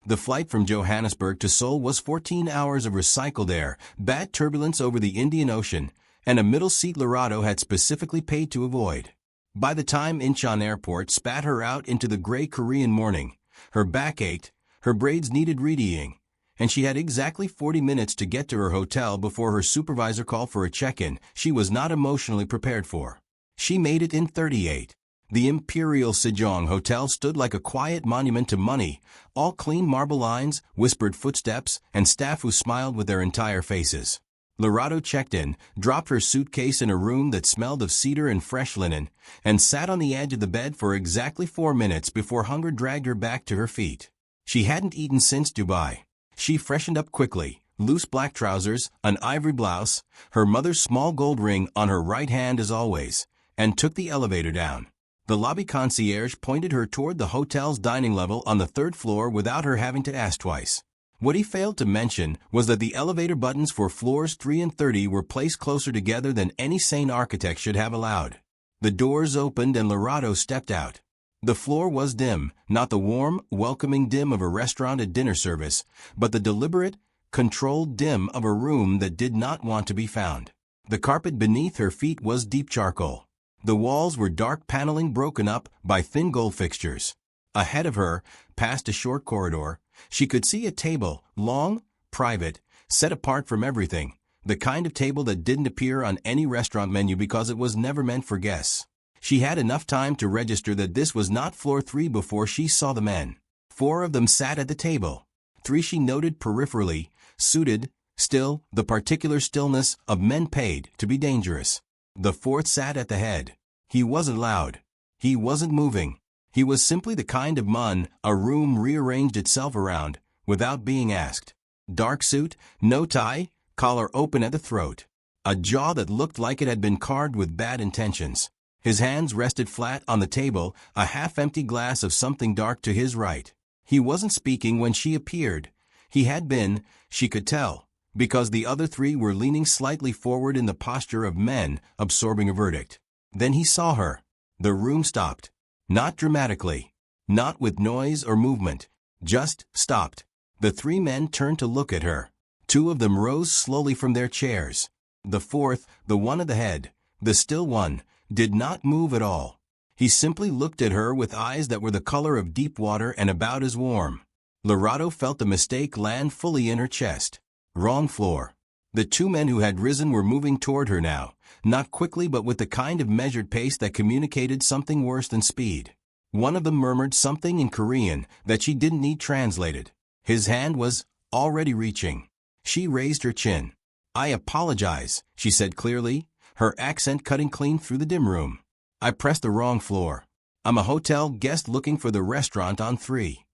The flight from Johannesburg to Seoul was 14 hours of recycled air, bad turbulence over the Indian Ocean, and a middle seat Lerato had specifically paid to avoid. By the time Incheon Airport spat her out into the gray Korean morning, her back ached, her braids needed readying, and she had exactly 40 minutes to get to her hotel before her supervisor called for a check-in she was not emotionally prepared for. She made it in 38. The Imperial Sejong Hotel stood like a quiet monument to money, all clean marble lines, whispered footsteps, and staff who smiled with their entire faces. Lerato checked in, dropped her suitcase in a room that smelled of cedar and fresh linen, and sat on the edge of the bed for exactly 4 minutes before hunger dragged her back to her feet. She hadn't eaten since Dubai. She freshened up quickly, loose black trousers, an ivory blouse, her mother's small gold ring on her right hand as always, and took the elevator down. The lobby concierge pointed her toward the hotel's dining level on the 3rd floor without her having to ask twice. What he failed to mention was that the elevator buttons for floors 3 and 30 were placed closer together than any sane architect should have allowed. The doors opened and Lerato stepped out. The floor was dim, not the warm, welcoming dim of a restaurant at dinner service, but the deliberate, controlled dim of a room that did not want to be found. The carpet beneath her feet was deep charcoal. The walls were dark paneling broken up by thin gold fixtures. Ahead of her, past a short corridor, she could see a table, long, private, set apart from everything, the kind of table that didn't appear on any restaurant menu because it was never meant for guests. She had enough time to register that this was not floor 3 before she saw the men. 4 of them sat at the table. 3 she noted peripherally, suited, still, the particular stillness of men paid to be dangerous. The 4th sat at the head. He wasn't loud. He wasn't moving. He was simply the kind of man a room rearranged itself around, without being asked. Dark suit, no tie, collar open at the throat. A jaw that looked like it had been carved with bad intentions. His hands rested flat on the table, a half-empty glass of something dark to his right. He wasn't speaking when she appeared. He had been, she could tell, because the other 3 were leaning slightly forward in the posture of men absorbing a verdict. Then he saw her. The room stopped. Not dramatically. Not with noise or movement. Just stopped. The 3 men turned to look at her. 2 of them rose slowly from their chairs. The 4th, the one at the head, the still one, did not move at all. He simply looked at her with eyes that were the color of deep water and about as warm. Lerato felt the mistake land fully in her chest. Wrong floor. The 2 men who had risen were moving toward her now, not quickly but with the kind of measured pace that communicated something worse than speed. One of them murmured something in Korean that she didn't need translated. His hand was already reaching. She raised her chin. "I apologize," she said clearly, her accent cutting clean through the dim room. "I pressed the wrong floor. I'm a hotel guest looking for the restaurant on 3.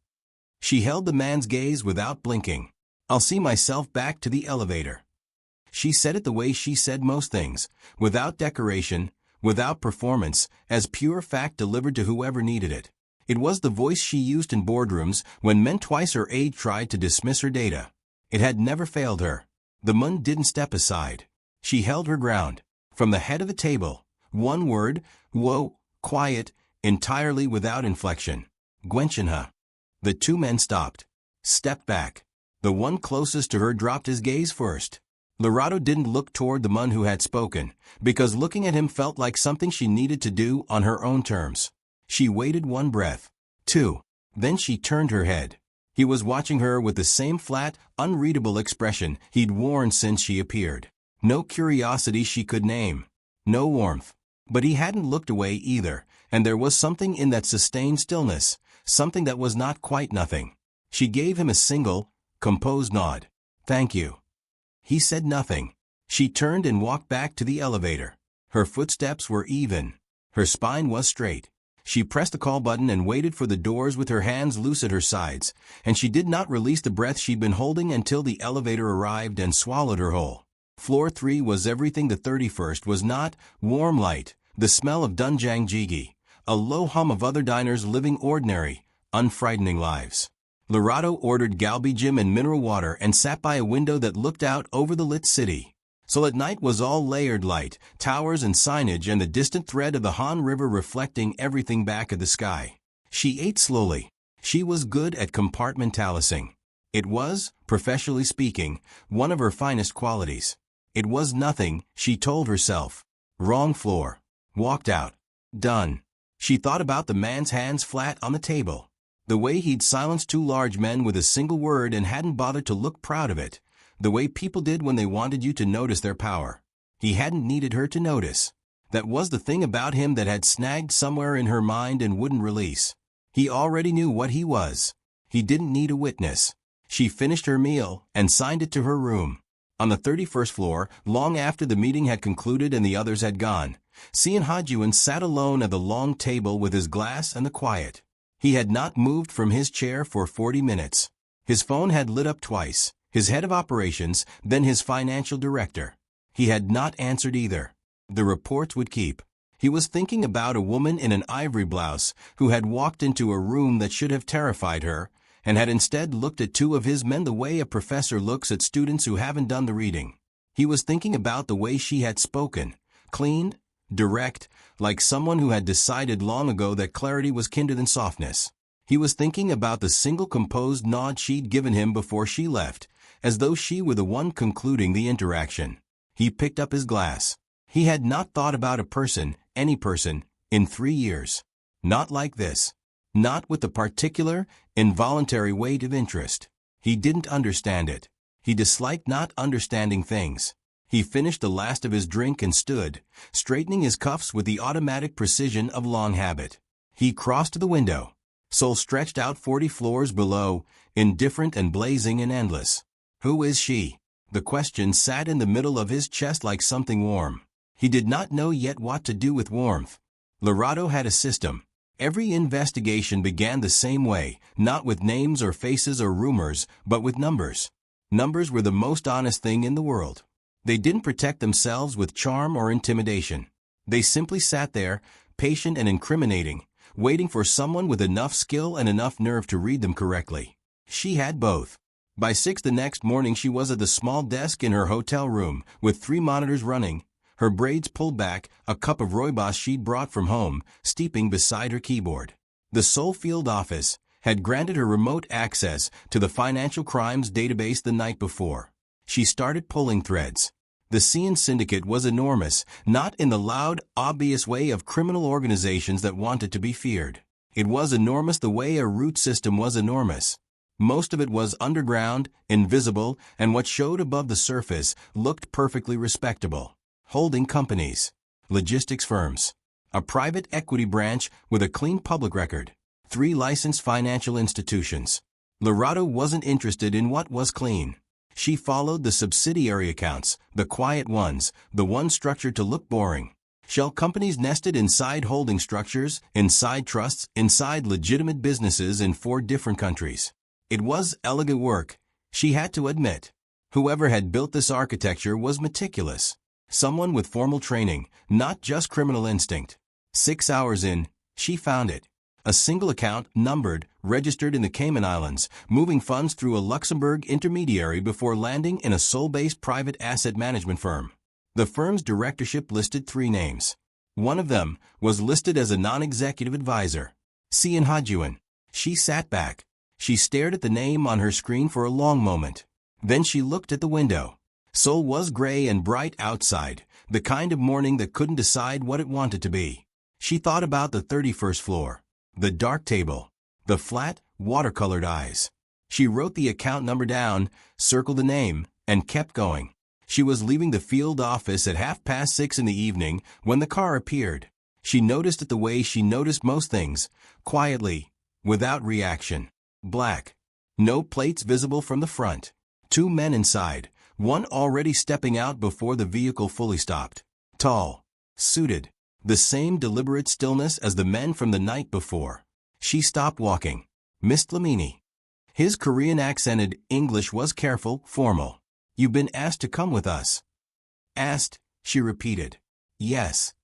She held the man's gaze without blinking. "I'll see myself back to the elevator." She said it the way she said most things, without decoration, without performance, as pure fact delivered to whoever needed it. It was the voice she used in boardrooms when men twice her age tried to dismiss her data. It had never failed her. The man didn't step aside. She held her ground. From the head of the table, one word, whoa, quiet, entirely without inflection. "Gwenchunha." The 2 men stopped. Stepped back. The one closest to her dropped his gaze first. Lerato didn't look toward the man who had spoken, because looking at him felt like something she needed to do on her own terms. She waited 1 breath. 2. Then she turned her head. He was watching her with the same flat, unreadable expression he'd worn since she appeared. No curiosity she could name. No warmth. But he hadn't looked away either, and there was something in that sustained stillness, something that was not quite nothing. She gave him a single, composed nod. "Thank you." He said nothing. She turned and walked back to the elevator. Her footsteps were even. Her spine was straight. She pressed the call button and waited for the doors with her hands loose at her sides, and she did not release the breath she'd been holding until the elevator arrived and swallowed her whole. Floor 3 was everything the 31st was not: warm light, the smell of doenjang jjigae, a low hum of other diners living ordinary, unfrightening lives. Lerato ordered galbijim and mineral water and sat by a window that looked out over the lit city. So at night was all layered light, towers and signage and the distant thread of the Han River reflecting everything back at the sky. She ate slowly. She was good at compartmentalizing. It was, professionally speaking, one of her finest qualities. It was nothing, she told herself. Wrong floor. Walked out. Done. She thought about the man's hands flat on the table. The way he'd silenced two large men with a single word and hadn't bothered to look proud of it. The way people did when they wanted you to notice their power. He hadn't needed her to notice. That was the thing about him that had snagged somewhere in her mind and wouldn't release. He already knew what he was. He didn't need a witness. She finished her meal and signed it to her room. On the 31st floor, long after the meeting had concluded and the others had gone, Hajun sat alone at the long table with his glass and the quiet. He had not moved from his chair for 40 minutes. His phone had lit up twice, his head of operations, then his financial director. He had not answered either. The reports would keep. He was thinking about a woman in an ivory blouse who had walked into a room that should have terrified her, and had instead looked at two of his men the way a professor looks at students who haven't done the reading. He was thinking about the way she had spoken, clean, direct, like someone who had decided long ago that clarity was kinder than softness. He was thinking about the single composed nod she'd given him before she left, as though she were the one concluding the interaction. He picked up his glass. He had not thought about a person, any person, in 3 years. Not like this. Not with the particular, involuntary weight of interest. He didn't understand it. He disliked not understanding things. He finished the last of his drink and stood, straightening his cuffs with the automatic precision of long habit. He crossed to the window. Seoul stretched out 40 floors below, indifferent and blazing and endless. Who is she? The question sat in the middle of his chest like something warm. He did not know yet what to do with warmth. Lerato had a system. Every investigation began the same way, not with names or faces or rumors, but with numbers. Numbers were the most honest thing in the world. They didn't protect themselves with charm or intimidation. They simply sat there, patient and incriminating, waiting for someone with enough skill and enough nerve to read them correctly. She had both. By 6 the next morning she was at the small desk in her hotel room, with 3 monitors running, her braids pulled back, a cup of rooibos she'd brought from home, steeping beside her keyboard. The Seoul field office had granted her remote access to the financial crimes database the night before. She started pulling threads. The Seoul syndicate was enormous, not in the loud, obvious way of criminal organizations that wanted to be feared. It was enormous the way a root system was enormous. Most of it was underground, invisible, and what showed above the surface looked perfectly respectable. Holding companies, logistics firms, a private equity branch with a clean public record, 3 licensed financial institutions. Lerato wasn't interested in what was clean. She followed the subsidiary accounts, the quiet ones, the ones structured to look boring. Shell companies nested inside holding structures, inside trusts, inside legitimate businesses in 4 different countries. It was elegant work, she had to admit. Whoever had built this architecture was meticulous. Someone with formal training, not just criminal instinct. 6 hours in, she found it. A single account, numbered, registered in the Cayman Islands, moving funds through a Luxembourg intermediary before landing in a Seoul-based private asset management firm. The firm's directorship listed 3 names. One of them was listed as a non-executive advisor. Hajun. She sat back. She stared at the name on her screen for a long moment. Then she looked at the window. Seoul was gray and bright outside, the kind of morning that couldn't decide what it wanted to be. She thought about the 31st floor, the dark table, the flat, watercolored eyes. She wrote the account number down, circled the name, and kept going. She was leaving the field office at 6:30 in the evening when the car appeared. She noticed it the way she noticed most things, quietly, without reaction. Black. No plates visible from the front. 2 men inside. One already stepping out before the vehicle fully stopped. Tall. Suited. The same deliberate stillness as the men from the night before. She stopped walking. Missed Lamini. His Korean-accented English was careful, formal. You've been asked to come with us. Asked, she repeated. Yes.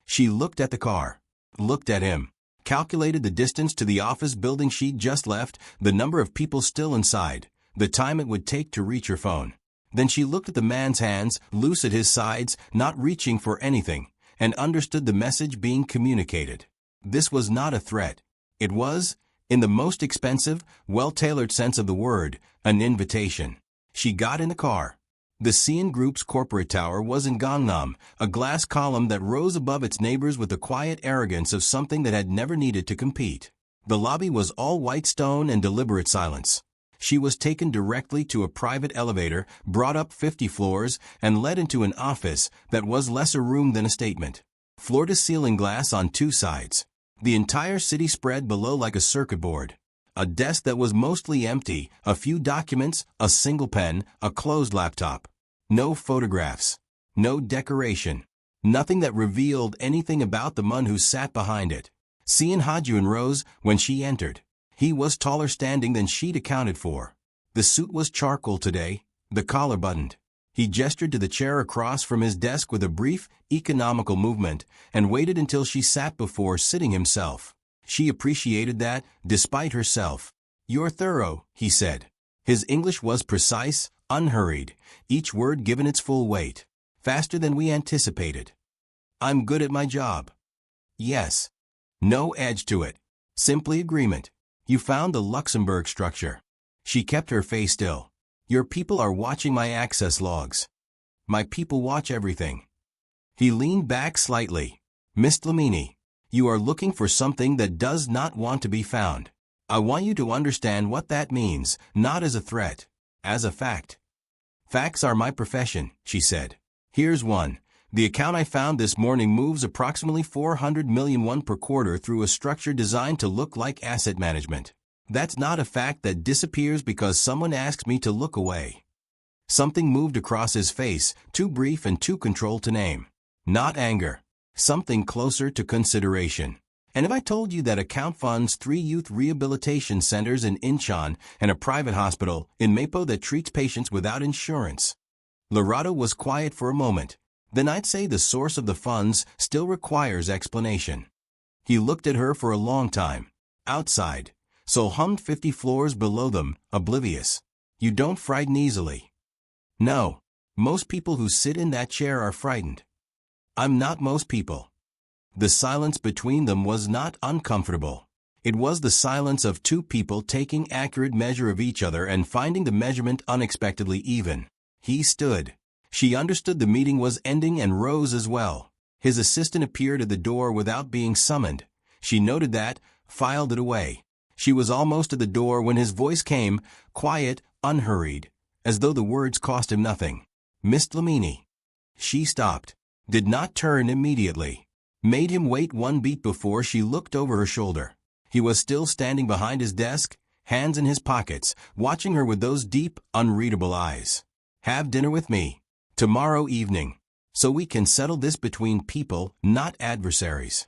She looked at the car. Looked at him. Calculated the distance to the office building she'd just left, the number of people still inside, the time it would take to reach her phone. Then she looked at the man's hands, loose at his sides, not reaching for anything, and understood the message being communicated. This was not a threat. It was, In the most expensive, well-tailored sense of the word, an invitation. She got in the car. The Seoul Group's corporate tower was in Gangnam, a glass column that rose above its neighbors with the quiet arrogance of something that had never needed to compete. The lobby was all white stone and deliberate silence. She was taken directly to a private elevator, brought up 50 floors, and led into an office that was less a room than a statement. Floor-to-ceiling glass on two sides. The entire city spread below like a circuit board. A desk that was mostly empty, a few documents, a single pen, a closed laptop. No photographs. No decoration. Nothing that revealed anything about the man who sat behind it. Hajun rose when she entered. He was taller standing than she'd accounted for. The suit was charcoal today, the collar buttoned. He gestured to the chair across from his desk with a brief, economical movement, and waited until she sat before sitting himself. She appreciated that, despite herself. "You're thorough," he said. His English was precise, unhurried, each word given its full weight. "Faster than we anticipated." "I'm good at my job." "Yes." No edge to it. Simply agreement. "You found the Luxembourg structure." She kept her face still. "Your people are watching my access logs." "My people watch everything." He leaned back slightly. "Miss Lamini, you are looking for something that does not want to be found. I want you to understand what that means, not as a threat, as a fact." "Facts are my profession," she said. "Here's one. The account I found this morning moves approximately 400 million won per quarter through a structure designed to look like asset management. That's not a fact that disappears because someone asks me to look away." Something moved across his face, too brief and too controlled to name. Not anger. Something closer to consideration. "And if I told you that account funds 3 youth rehabilitation centers in Incheon and a private hospital in Mapo that treats patients without insurance?" Lerato was quiet for a moment. "Then I'd say the source of the funds still requires explanation." He looked at her for a long time. Outside, Seoul hummed 50 floors below them, oblivious. "You don't frighten easily." "No. Most people who sit in that chair are frightened." "I'm not most people." The silence between them was not uncomfortable. It was the silence of two people taking accurate measure of each other and finding the measurement unexpectedly even. He stood. She understood the meeting was ending and rose as well. His assistant appeared at the door without being summoned. She noted that, filed it away. She was almost at the door when his voice came, quiet, unhurried, as though the words cost him nothing. "Miss Lamini." She stopped. Did not turn immediately. Made him wait one beat before she looked over her shoulder. He was still standing behind his desk, hands in his pockets, watching her with those deep, unreadable eyes. "Have dinner with me. Tomorrow evening. So we can settle this between people, not adversaries."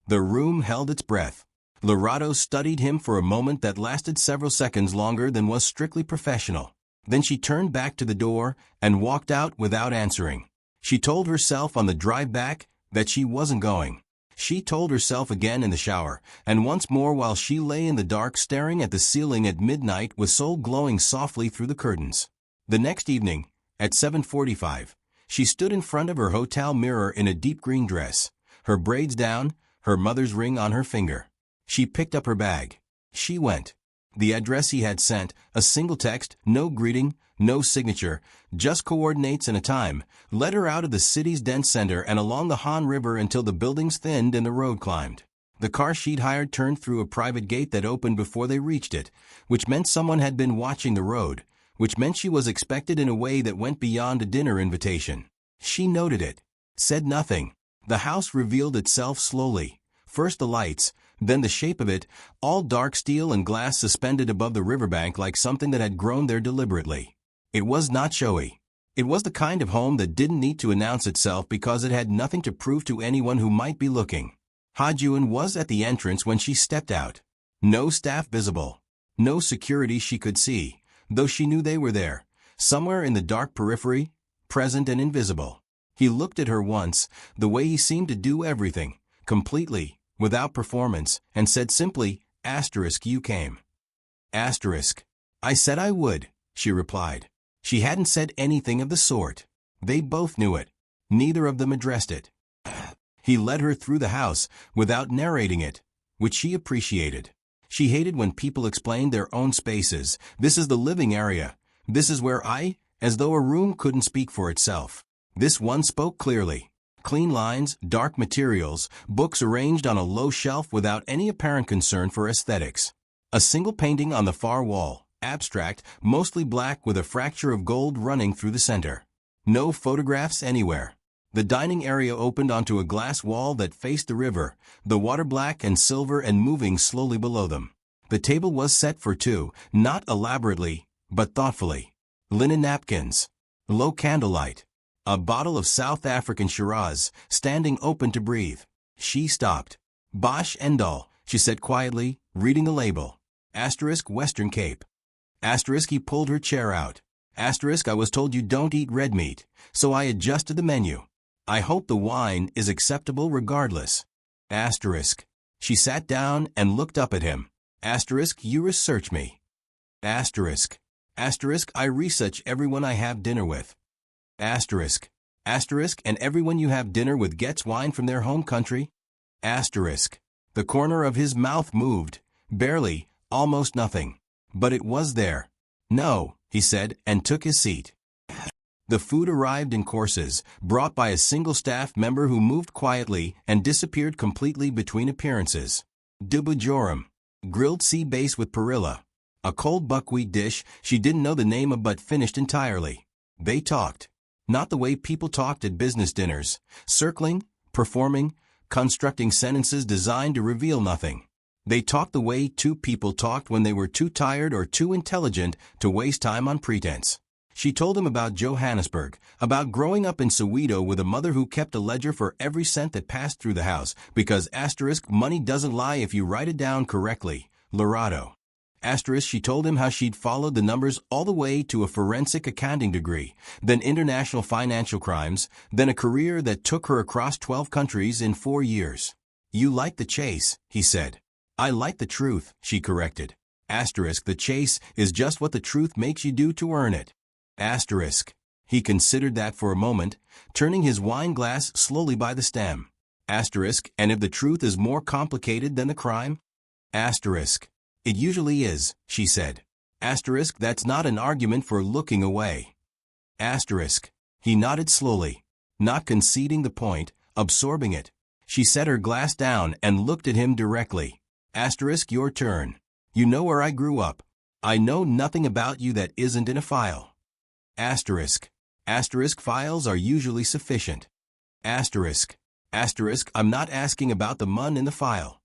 The room held its breath. Lerato studied him for a moment that lasted several seconds longer than was strictly professional. Then she turned back to the door and walked out without answering. She told herself on the drive back that she wasn't going. She told herself again in the shower, and once more while she lay in the dark staring at the ceiling at midnight with Seoul glowing softly through the curtains. The next evening, at 7:45, she stood in front of her hotel mirror in a deep green dress, her braids down, her mother's ring on her finger. She picked up her bag. She went. The address he had sent, a single text, no greeting, no signature, just coordinates and a time, led her out of the city's dense center and along the Han River until the buildings thinned and the road climbed. The car she'd hired turned through a private gate that opened before they reached it, which meant someone had been watching the road, which meant she was expected in a way that went beyond a dinner invitation. She noted it. Said nothing. The house revealed itself slowly. First the lights, then the shape of it, all dark steel and glass suspended above the riverbank like something that had grown there deliberately. It was not showy. It was the kind of home that didn't need to announce itself because it had nothing to prove to anyone who might be looking. Hajun was at the entrance when she stepped out. No staff visible. No security she could see, though she knew they were there, somewhere in the dark periphery, present and invisible. He looked at her once, the way he seemed to do everything, completely, without performance, and said simply, "You came." "I said I would," she replied. She hadn't said anything of the sort. They both knew it. Neither of them addressed it. He led her through the house, without narrating it, which she appreciated. She hated when people explained their own spaces. This is the living area. This is where as though a room couldn't speak for itself. This one spoke clearly. Clean lines, dark materials, books arranged on a low shelf without any apparent concern for aesthetics. A single painting on the far wall, abstract, mostly black with a fracture of gold running through the center. No photographs anywhere. The dining area opened onto a glass wall that faced the river, the water black and silver and moving slowly below them. The table was set for two, not elaborately, but thoughtfully. Linen napkins. Low candlelight. A bottle of South African Shiraz, standing open to breathe. She stopped. Bosch Endall, she said quietly, reading the label. Asterisk Western Cape. Asterisk he pulled her chair out. Asterisk I was told you don't eat red meat, so I adjusted the menu. I hope the wine is acceptable regardless. Asterisk. She sat down and looked up at him. Asterisk you research me. Asterisk. Asterisk I research everyone I have dinner with. Asterisk. Asterisk and everyone you have dinner with gets wine from their home country? Asterisk. The corner of his mouth moved. Barely, almost nothing. But it was there. No, he said, and took his seat. The food arrived in courses, brought by a single staff member who moved quietly and disappeared completely between appearances. Dubu jorum. Grilled sea bass with perilla. A cold buckwheat dish she didn't know the name of but finished entirely. They talked. Not the way people talked at business dinners, circling, performing, constructing sentences designed to reveal nothing. They talked the way two people talked when they were too tired or too intelligent to waste time on pretense. She told him about Johannesburg, about growing up in Soweto with a mother who kept a ledger for every cent that passed through the house, because asterisk money doesn't lie if you write it down correctly, Lerato. Asterisk she told him how she'd followed the numbers all the way to a forensic accounting degree, then international financial crimes, then a career that took her across 12 countries in 4 years. You like the chase, he said. I like the truth, she corrected. Asterisk the chase is just what the truth makes you do to earn it. Asterisk. He considered that for a moment, turning his wine glass slowly by the stem. Asterisk, and if the truth is more complicated than the crime? Asterisk. It usually is, she said. Asterisk, that's not an argument for looking away. Asterisk. He nodded slowly, not conceding the point, absorbing it. She set her glass down and looked at him directly. Asterisk, your turn. You know where I grew up. I know nothing about you that isn't in a file. Asterisk. Asterisk files are usually sufficient. Asterisk. Asterisk I'm not asking about the mun in the file.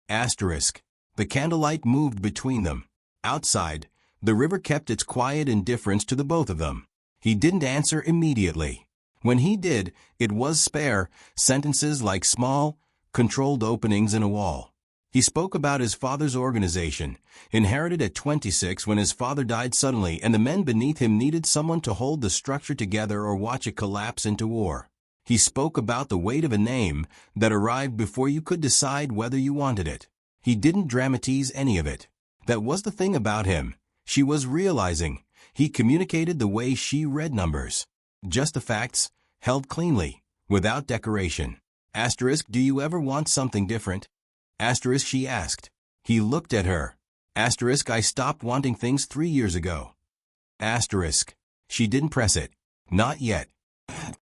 Asterisk. The candlelight moved between them. Outside, the river kept its quiet indifference to the both of them. He didn't answer immediately. When he did, it was spare, sentences like small, controlled openings in a wall. He spoke about his father's organization, inherited at 26 when his father died suddenly and the men beneath him needed someone to hold the structure together or watch it collapse into war. He spoke about the weight of a name that arrived before you could decide whether you wanted it. He didn't dramatize any of it. That was the thing about him. She was realizing. He communicated the way she read numbers. Just the facts, held cleanly, without decoration. Asterisk, do you ever want something different? Asterisk, she asked. He looked at her. Asterisk, I stopped wanting things 3 years ago. Asterisk. She didn't press it. Not yet.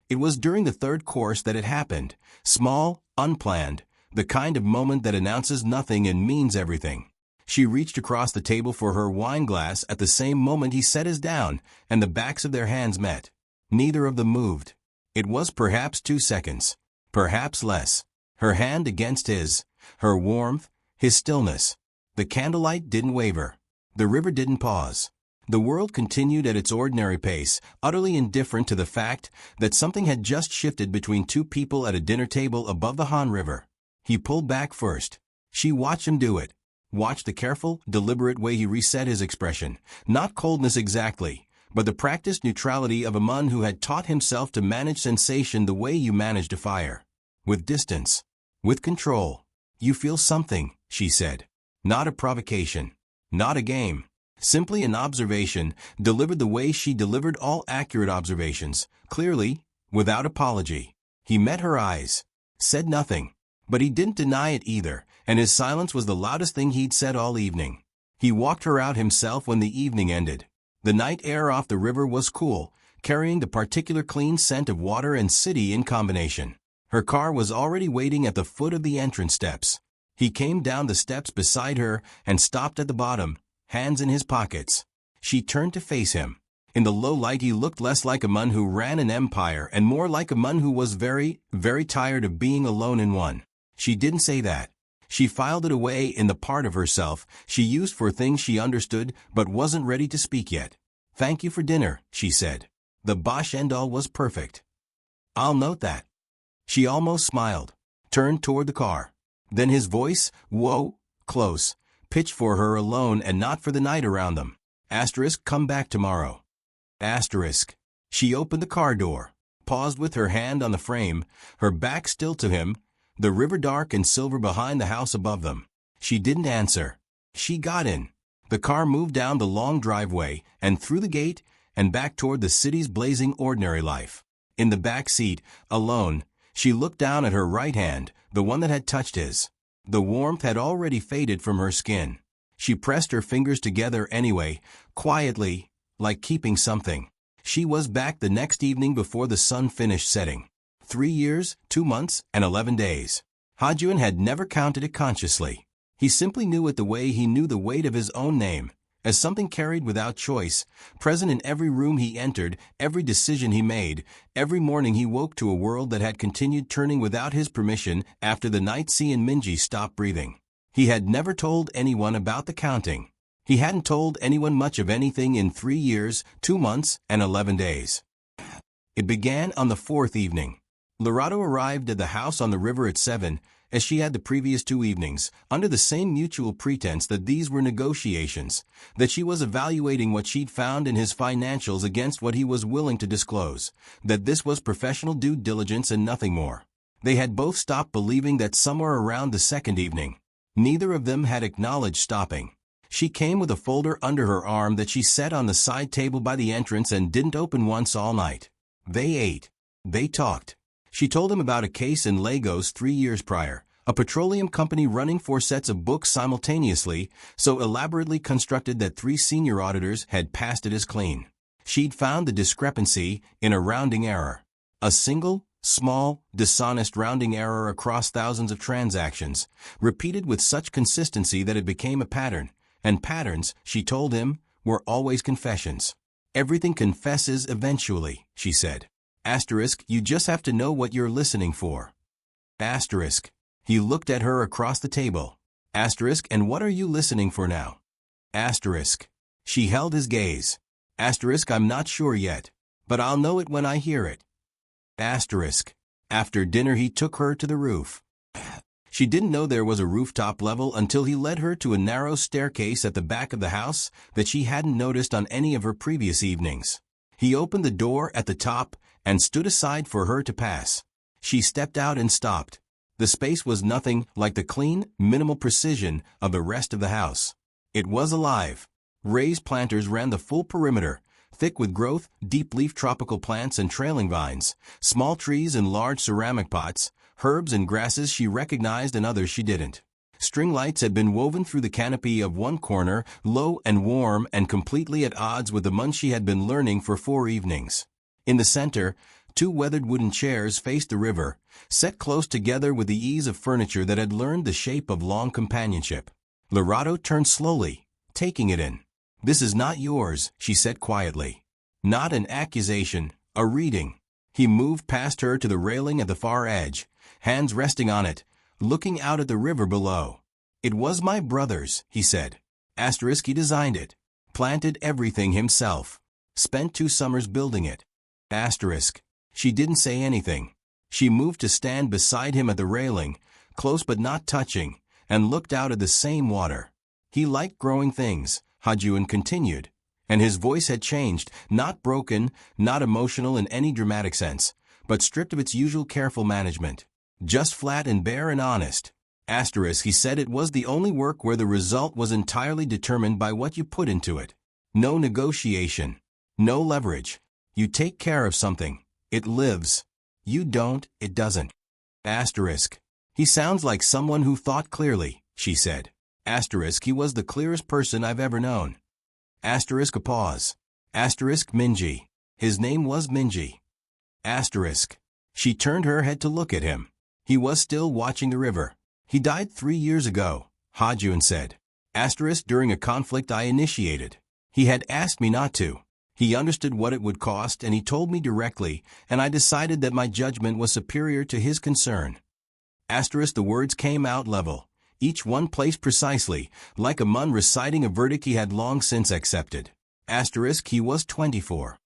It was during the third course that it happened. Small, unplanned, the kind of moment that announces nothing and means everything. She reached across the table for her wine glass at the same moment he set his down, and the backs of their hands met. Neither of them moved. It was perhaps 2 seconds. Perhaps less. Her hand against his. Her warmth, his stillness. The candlelight didn't waver. The river didn't pause. The world continued at its ordinary pace, utterly indifferent to the fact that something had just shifted between two people at a dinner table above the Han River. He pulled back first. She watched him do it. Watched the careful, deliberate way he reset his expression. Not coldness exactly, but the practiced neutrality of a man who had taught himself to manage sensation the way you managed a fire. With distance. With control. You feel something, she said. Not a provocation. Not a game. Simply an observation, delivered the way she delivered all accurate observations, clearly, without apology. He met her eyes. Said nothing. But he didn't deny it either, and his silence was the loudest thing he'd said all evening. He walked her out himself when the evening ended. The night air off the river was cool, carrying the particular clean scent of water and city in combination. Her car was already waiting at the foot of the entrance steps. He came down the steps beside her and stopped at the bottom, hands in his pockets. She turned to face him. In the low light he looked less like a man who ran an empire and more like a man who was very, very tired of being alone in one. She didn't say that. She filed it away in the part of herself she used for things she understood but wasn't ready to speak yet. "Thank you for dinner," she said. "The bosh and all was perfect." "I'll note that." She almost smiled, turned toward the car. Then his voice, whoa, close, pitched for her alone and not for the night around them. Come back tomorrow. She opened the car door, paused with her hand on the frame, her back still to him, the river dark and silver behind the house above them. She didn't answer. She got in. The car moved down the long driveway and through the gate and back toward the city's blazing ordinary life. In the back seat, alone, she looked down at her right hand, the one that had touched his. The warmth had already faded from her skin. She pressed her fingers together anyway, quietly, like keeping something. She was back the next evening before the sun finished setting. 3 years, 2 months, and 11 days. Hajun had never counted it consciously. He simply knew it the way he knew the weight of his own name, as something carried without choice, present in every room he entered, every decision he made, every morning he woke to a world that had continued turning without his permission after the night sea and Minji stopped breathing. He had never told anyone about the counting. He hadn't told anyone much of anything in 3 years, 2 months, and 11 days. It began on the 4th evening. Lerato arrived at the house on the river at 7, as she had the previous 2 evenings, under the same mutual pretense that these were negotiations, that she was evaluating what she'd found in his financials against what he was willing to disclose, that this was professional due diligence and nothing more. They had both stopped believing that somewhere around the 2nd evening. Neither of them had acknowledged stopping. She came with a folder under her arm that she set on the side table by the entrance and didn't open once all night. They ate. They talked. She told him about a case in Lagos 3 years prior, a petroleum company running 4 sets of books simultaneously, so elaborately constructed that 3 senior auditors had passed it as clean. She'd found the discrepancy in a rounding error. A single, small, dishonest rounding error across thousands of transactions, repeated with such consistency that it became a pattern, and patterns, she told him, were always confessions. "Everything confesses eventually," she said. You just have to know what you're listening for. He looked at her across the table. And what are you listening for now? She held his gaze. I'm not sure yet, but I'll know it when I hear it. After dinner he took her to the roof. She didn't know there was a rooftop level until he led her to a narrow staircase at the back of the house that she hadn't noticed on any of her previous evenings. He opened the door at the top and stood aside for her to pass. She stepped out and stopped. The space was nothing like the clean, minimal precision of the rest of the house. It was alive. Raised planters ran the full perimeter, thick with growth, deep-leaf tropical plants and trailing vines, small trees in large ceramic pots, herbs and grasses she recognized and others she didn't. String lights had been woven through the canopy of one corner, low and warm and completely at odds with the month she had been learning for 4 evenings. In the center, 2 weathered wooden chairs faced the river, set close together with the ease of furniture that had learned the shape of long companionship. Lerato turned slowly, taking it in. "This is not yours," she said quietly. Not an accusation, a reading. He moved past her to the railing at the far edge, hands resting on it, looking out at the river below. "It was my brother's," he said. He designed it, planted everything himself, spent 2 summers building it. She didn't say anything. She moved to stand beside him at the railing, close but not touching, and looked out at the same water. "He liked growing things," Hajun continued, and his voice had changed, not broken, not emotional in any dramatic sense, but stripped of its usual careful management. Just flat and bare and honest. He said it was the only work where the result was entirely determined by what you put into it. No negotiation. No leverage. You take care of something. It lives. You don't, it doesn't. He sounds like someone who thought clearly. she said. Asterisk, he was the clearest person I've ever known. Asterisk, a pause. Asterisk, Minji. His name was Minji. Asterisk. She turned her head to look at him. He was still watching the river. He died 3 years ago, Hajun said. Asterisk, during a conflict I initiated. He had asked me not to. He understood what it would cost and he told me directly, and I decided that my judgment was superior to his concern. Asterisk, the words came out level, each one placed precisely, like a man reciting a verdict he had long since accepted. Asterisk, he was 24.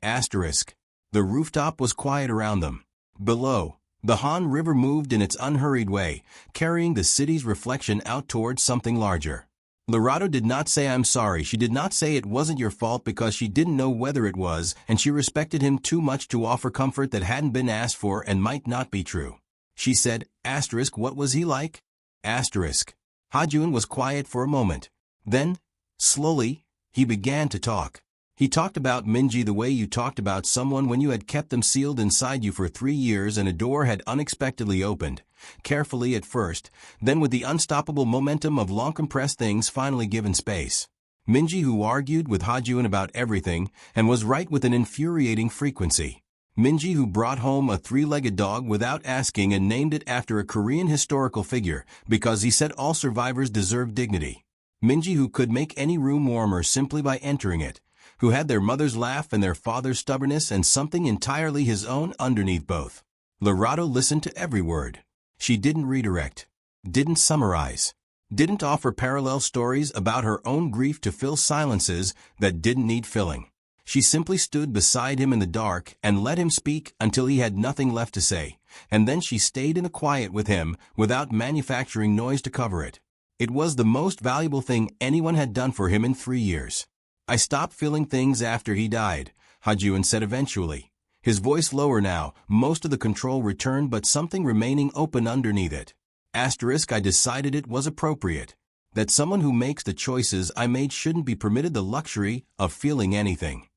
Asterisk. The rooftop was quiet around them. Below, the Han River moved in its unhurried way, carrying the city's reflection out towards something larger. Lerato did not say I'm sorry. She did not say it wasn't your fault because she didn't know whether it was, and she respected him too much to offer comfort that hadn't been asked for and might not be true. She said, asterisk, what was he like? Asterisk. Hajun was quiet for a moment. Then, slowly, he began to talk. He talked about Minji the way you talked about someone when you had kept them sealed inside you for 3 years and a door had unexpectedly opened, carefully at first, then with the unstoppable momentum of long-compressed things finally given space. Minji who argued with Hajun about everything and was right with an infuriating frequency. Minji who brought home a 3-legged dog without asking and named it after a Korean historical figure because he said all survivors deserve dignity. Minji who could make any room warmer simply by entering it, who had their mother's laugh and their father's stubbornness and something entirely his own underneath both. Lerato listened to every word. She didn't redirect, didn't summarize, didn't offer parallel stories about her own grief to fill silences that didn't need filling. She simply stood beside him in the dark and let him speak until he had nothing left to say, and then she stayed in the quiet with him without manufacturing noise to cover it. It was the most valuable thing anyone had done for him in 3 years. I stopped feeling things after he died, Hajun said eventually. His voice lower now, most of the control returned but something remaining open underneath it. Asterisk, I decided it was appropriate. That someone who makes the choices I made shouldn't be permitted the luxury of feeling anything.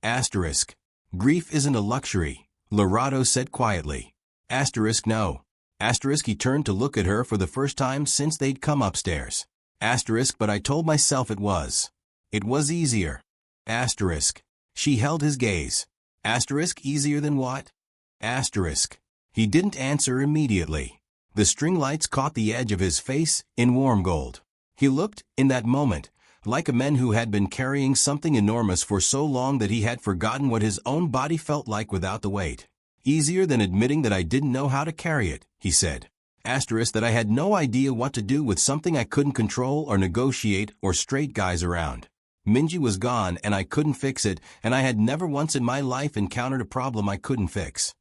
Asterisk. Grief isn't a luxury, Lerato said quietly. Asterisk, no. Asterisk, he turned to look at her for the first time since they'd come upstairs. Asterisk, but I told myself it was. It was easier. Asterisk. She held his gaze. Asterisk, easier than what? Asterisk. He didn't answer immediately. The string lights caught the edge of his face in warm gold. He looked, in that moment, like a man who had been carrying something enormous for so long that he had forgotten what his own body felt like without the weight. Easier than admitting that I didn't know how to carry it, he said. Asterisk, that I had no idea what to do with something I couldn't control or negotiate or straight guys around. Minji was gone and I couldn't fix it, and I had never once in my life encountered a problem I couldn't fix.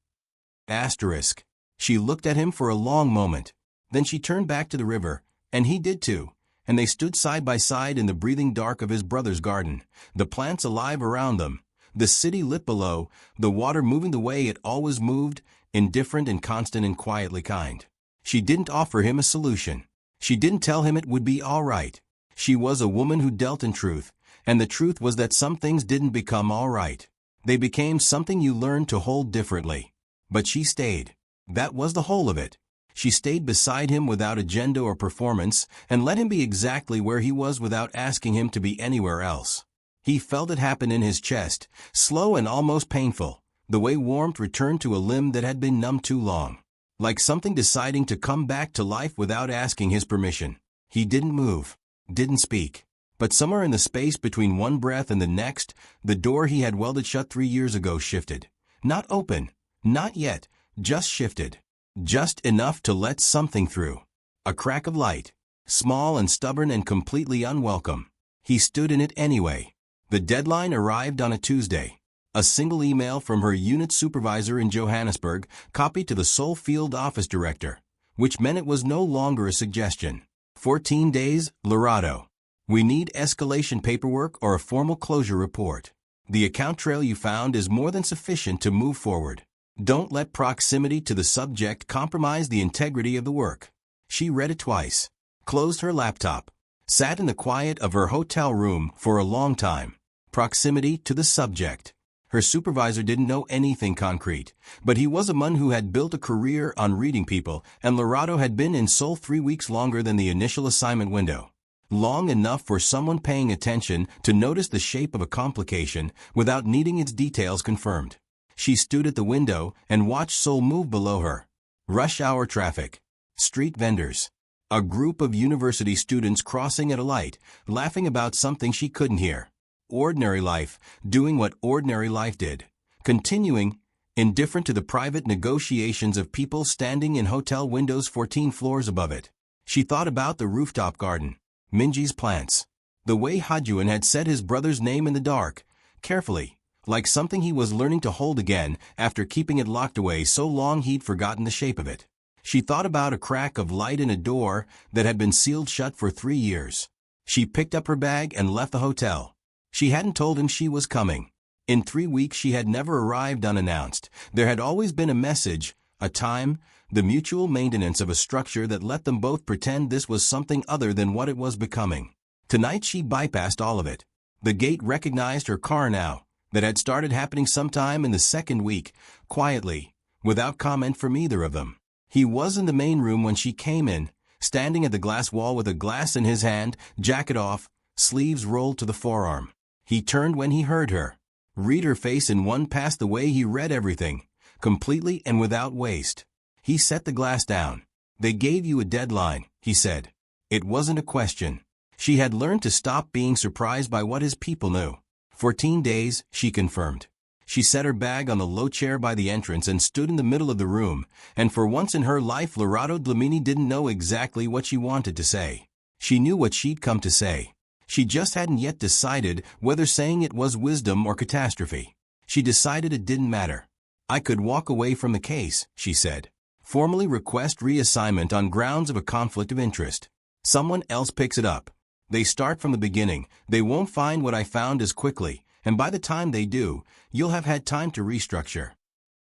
Asterisk. She looked at him for a long moment. Then she turned back to the river, and he did too, and they stood side by side in the breathing dark of his brother's garden, the plants alive around them, the city lit below, the water moving the way it always moved, indifferent and constant and quietly kind. She didn't offer him a solution. She didn't tell him it would be all right. She was a woman who dealt in truth, and the truth was that some things didn't become all right. They became something you learned to hold differently. But she stayed. That was the whole of it. She stayed beside him without agenda or performance, and let him be exactly where he was without asking him to be anywhere else. He felt it happen in his chest, slow and almost painful, the way warmth returned to a limb that had been numb too long. Like something deciding to come back to life without asking his permission. He didn't move, didn't speak. But somewhere in the space between one breath and the next, the door he had welded shut 3 years ago shifted. Not open, not yet, just shifted. Just enough to let something through. A crack of light. Small and stubborn and completely unwelcome. He stood in it anyway. The deadline arrived on a Tuesday. A single email from her unit supervisor in Johannesburg, copied to the Seoul field office director, which meant it was no longer a suggestion. 14 days, Lerato. We need escalation paperwork or a formal closure report. The account trail you found is more than sufficient to move forward. Don't let proximity to the subject compromise the integrity of the work. She read it twice, closed her laptop, sat in the quiet of her hotel room for a long time. Proximity to the subject. Her supervisor didn't know anything concrete, but he was a man who had built a career on reading people, and Lerato had been in Seoul 3 weeks longer than the initial assignment window. Long enough for someone paying attention to notice the shape of a complication without needing its details confirmed. She stood at the window and watched Seoul move below her. Rush hour traffic. Street vendors. A group of university students crossing at a light, laughing about something she couldn't hear. Ordinary life, doing what ordinary life did. Continuing, indifferent to the private negotiations of people standing in hotel windows 14 floors above it. She thought about the rooftop garden. Minji's plants. The way Hajun had said his brother's name in the dark, carefully, like something he was learning to hold again after keeping it locked away so long he'd forgotten the shape of it. She thought about a crack of light in a door that had been sealed shut for 3 years. She picked up her bag and left the hotel. She hadn't told him she was coming. In 3 weeks she had never arrived unannounced. There had always been a message, a time, the mutual maintenance of a structure that let them both pretend this was something other than what it was becoming. Tonight she bypassed all of it. The gate recognized her car now. That had started happening sometime in the second week, quietly, without comment from either of them. He was in the main room when she came in, standing at the glass wall with a glass in his hand, jacket off, sleeves rolled to the forearm. He turned when he heard her. Read her face in one pass the way he read everything, completely and without waste. He set the glass down. They gave you a deadline, he said. It wasn't a question. She had learned to stop being surprised by what his people knew. 14 days, she confirmed. She set her bag on the low chair by the entrance and stood in the middle of the room, and for once in her life Lerato Dlamini didn't know exactly what she wanted to say. She knew what she'd come to say. She just hadn't yet decided whether saying it was wisdom or catastrophe. She decided it didn't matter. I could walk away from the case, she said. Formally request reassignment on grounds of a conflict of interest. Someone else picks it up. They start from the beginning. They won't find what I found as quickly, and by the time they do, you'll have had time to restructure.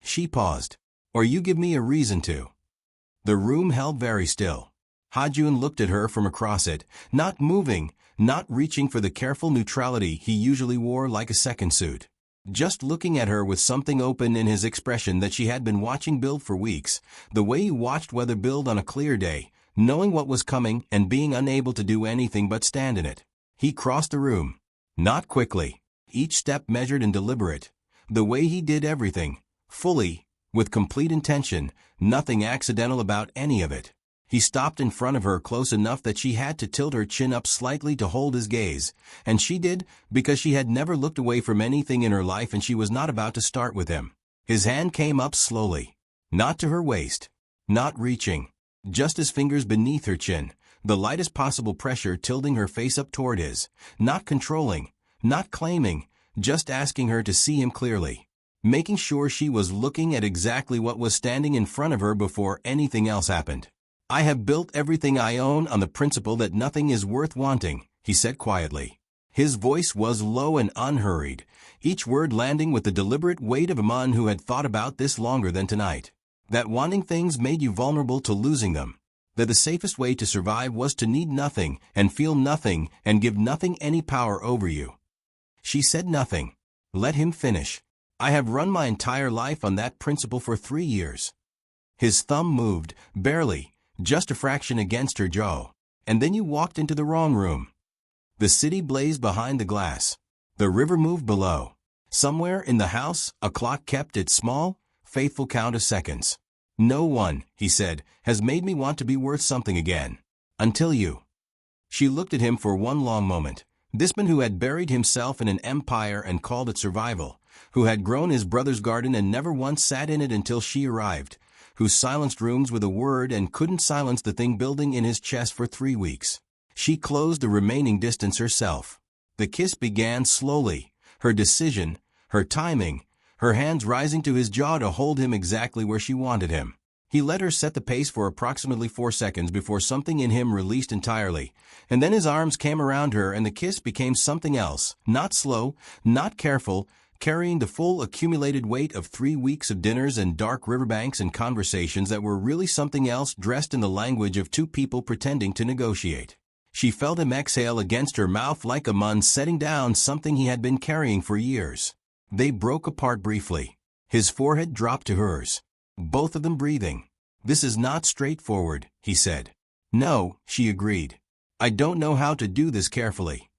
She paused. Or you give me a reason to. The room held very still. Hajun looked at her from across it, not moving, not reaching for the careful neutrality he usually wore like a second suit. Just looking at her with something open in his expression that she had been watching build for weeks, the way you watched weather build on a clear day, knowing what was coming and being unable to do anything but stand in it. He crossed the room. Not quickly. Each step measured and deliberate. The way he did everything. Fully. With complete intention. Nothing accidental about any of it. He stopped in front of her close enough that she had to tilt her chin up slightly to hold his gaze, and she did because she had never looked away from anything in her life and she was not about to start with him. His hand came up slowly. Not to her waist. Not reaching. Just his fingers beneath her chin, the lightest possible pressure tilting her face up toward his. Not controlling. Not claiming. Just asking her to see him clearly. Making sure she was looking at exactly what was standing in front of her before anything else happened. I have built everything I own on the principle that nothing is worth wanting, he said quietly. His voice was low and unhurried, each word landing with the deliberate weight of a man who had thought about this longer than tonight. That wanting things made you vulnerable to losing them. That the safest way to survive was to need nothing and feel nothing and give nothing any power over you. She said nothing. Let him finish. I have run my entire life on that principle for 3 years. His thumb moved, barely. Just a fraction against her jaw. And then you walked into the wrong room. The city blazed behind the glass. The river moved below. Somewhere in the house, a clock kept its small, faithful count of seconds. No one, he said, has made me want to be worth something again. Until you. She looked at him for one long moment. This man who had buried himself in an empire and called it survival, who had grown his brother's garden and never once sat in it until she arrived, who silenced rooms with a word and couldn't silence the thing building in his chest for 3 weeks. She closed the remaining distance herself. The kiss began slowly, her decision, her timing, her hands rising to his jaw to hold him exactly where she wanted him. He let her set the pace for approximately 4 seconds before something in him released entirely, and then his arms came around her and the kiss became something else, not slow, not careful, carrying the full accumulated weight of 3 weeks of dinners and dark riverbanks and conversations that were really something else dressed in the language of 2 people pretending to negotiate. She felt him exhale against her mouth like a man setting down something he had been carrying for years. They broke apart briefly. His forehead dropped to hers. Both of them breathing. "This is not straightforward," he said. "No," she agreed. "I don't know how to do this carefully."